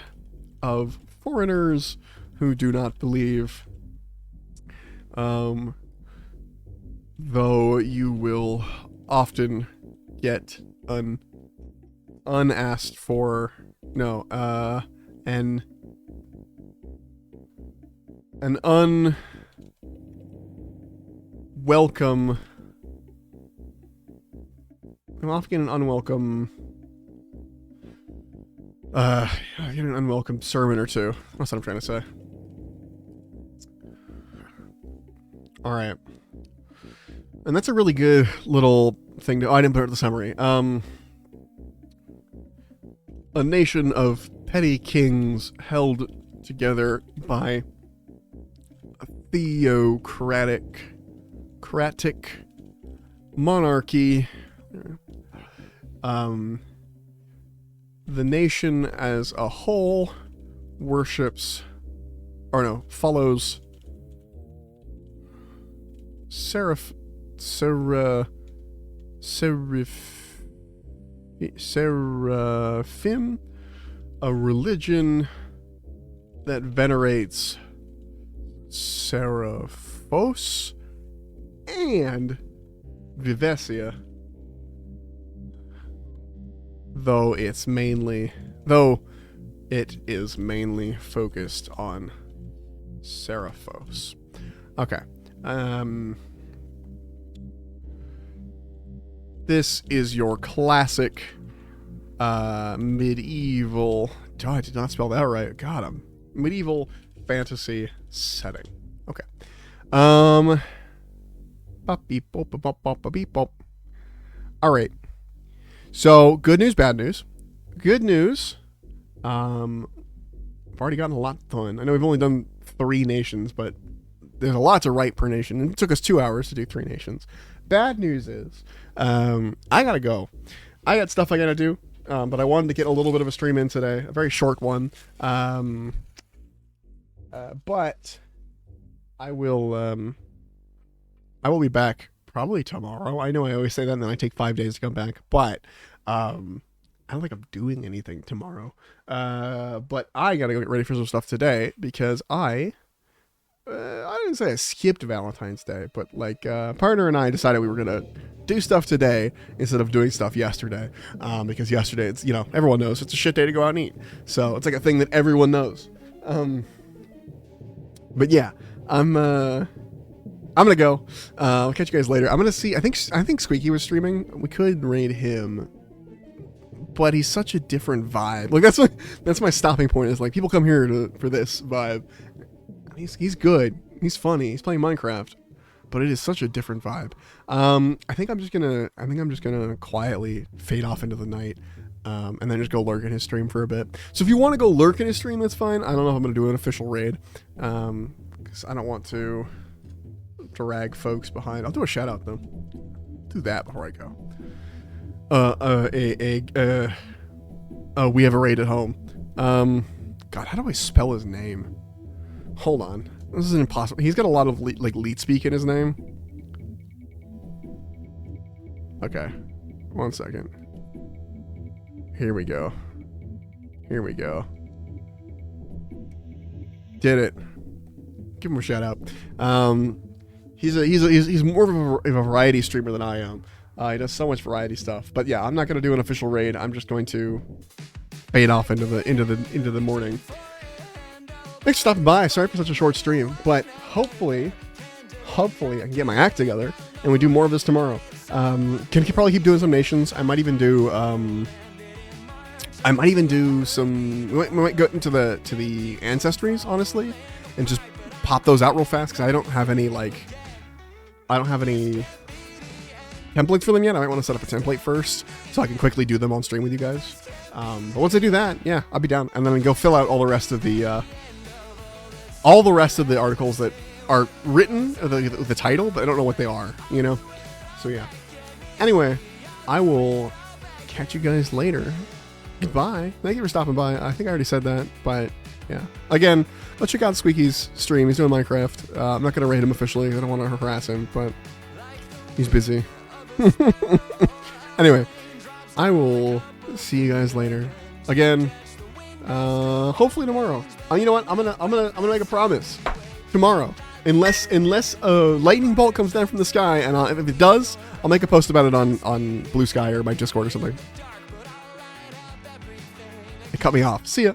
of foreigners who do not believe, though you will often get an unasked for, no, an unwelcome, I'm often getting an unwelcome, I get an unwelcome sermon or two. That's what I'm trying to say. Alright. And that's a really good little thing to... Oh, I didn't put it in the summary. A nation of petty kings held together by a theocratic monarchy. The nation as a whole follows Seraphim, a religion that venerates Seraphos and Vivesia. Though it is mainly focused on Seraphos. Okay. This is your classic medieval... Oh, I did not spell that right. Got him. Medieval fantasy setting. Okay. Alright. So, good news, bad news. Good news. I've already gotten a lot done. I know we've only done 3 nations, but there's a lot to write per nation. And it took us 2 hours to do 3 nations. Bad news is, I gotta go. I got stuff I gotta do, but I wanted to get a little bit of a stream in today. A very short one. But I will be back probably tomorrow. I know I always say that and then I take 5 days to come back, but I don't think I'm doing anything tomorrow. But I gotta go get ready for some stuff today because I didn't say I skipped Valentine's Day, but like partner and I decided we were gonna do stuff today instead of doing stuff yesterday, because yesterday it's, you know, everyone knows it's a shit day to go out and eat, so it's like a thing that everyone knows. But yeah, I'm gonna go. I'll catch you guys later. I'm gonna see. I think Squeaky was streaming. We could raid him, but he's such a different vibe. Like that's my stopping point. Is like people come here for this vibe. He's good. He's funny. He's playing Minecraft, but it is such a different vibe. I think I'm just gonna quietly fade off into the night, and then just go lurk in his stream for a bit. So if you want to go lurk in his stream, that's fine. I don't know if I'm gonna do an official raid, because I don't want to drag folks behind. I'll do a shout out though. Do that before I go. We have a raid at home. God, how do I spell his name? Hold on. This is impossible. He's got a lot of leet speak in his name. Okay. 1 second. Here we go. Here we go. Did it. Give him a shout out. He's more of a variety streamer than I am. He does so much variety stuff. But yeah, I'm not going to do an official raid. I'm just going to fade off into the morning. Thanks for stopping by. Sorry for such a short stream, but hopefully I can get my act together and we do more of this tomorrow. Can probably keep doing some nations. I might even do some. We might go into the ancestries, honestly, and just pop those out real fast because I don't have any templates for them yet. I might want to set up a template first so I can quickly do them on stream with you guys. But once I do that, yeah, I'll be down, and then go fill out all the rest of the articles that are written, the title, but I don't know what they are, you know? So yeah. Anyway, I will catch you guys later. Goodbye. Thank you for stopping by. I think I already said that, but yeah. Again, let's check out Squeaky's stream. He's doing Minecraft. I'm not going to raid him officially. I don't want to harass him, but he's busy. Anyway, I will see you guys later. Again, hopefully tomorrow. You know what? I'm gonna make a promise. Tomorrow, unless a lightning bolt comes down from the sky, and if it does, I'll make a post about it on Blue Sky or my Discord or something. It cut me off. See ya.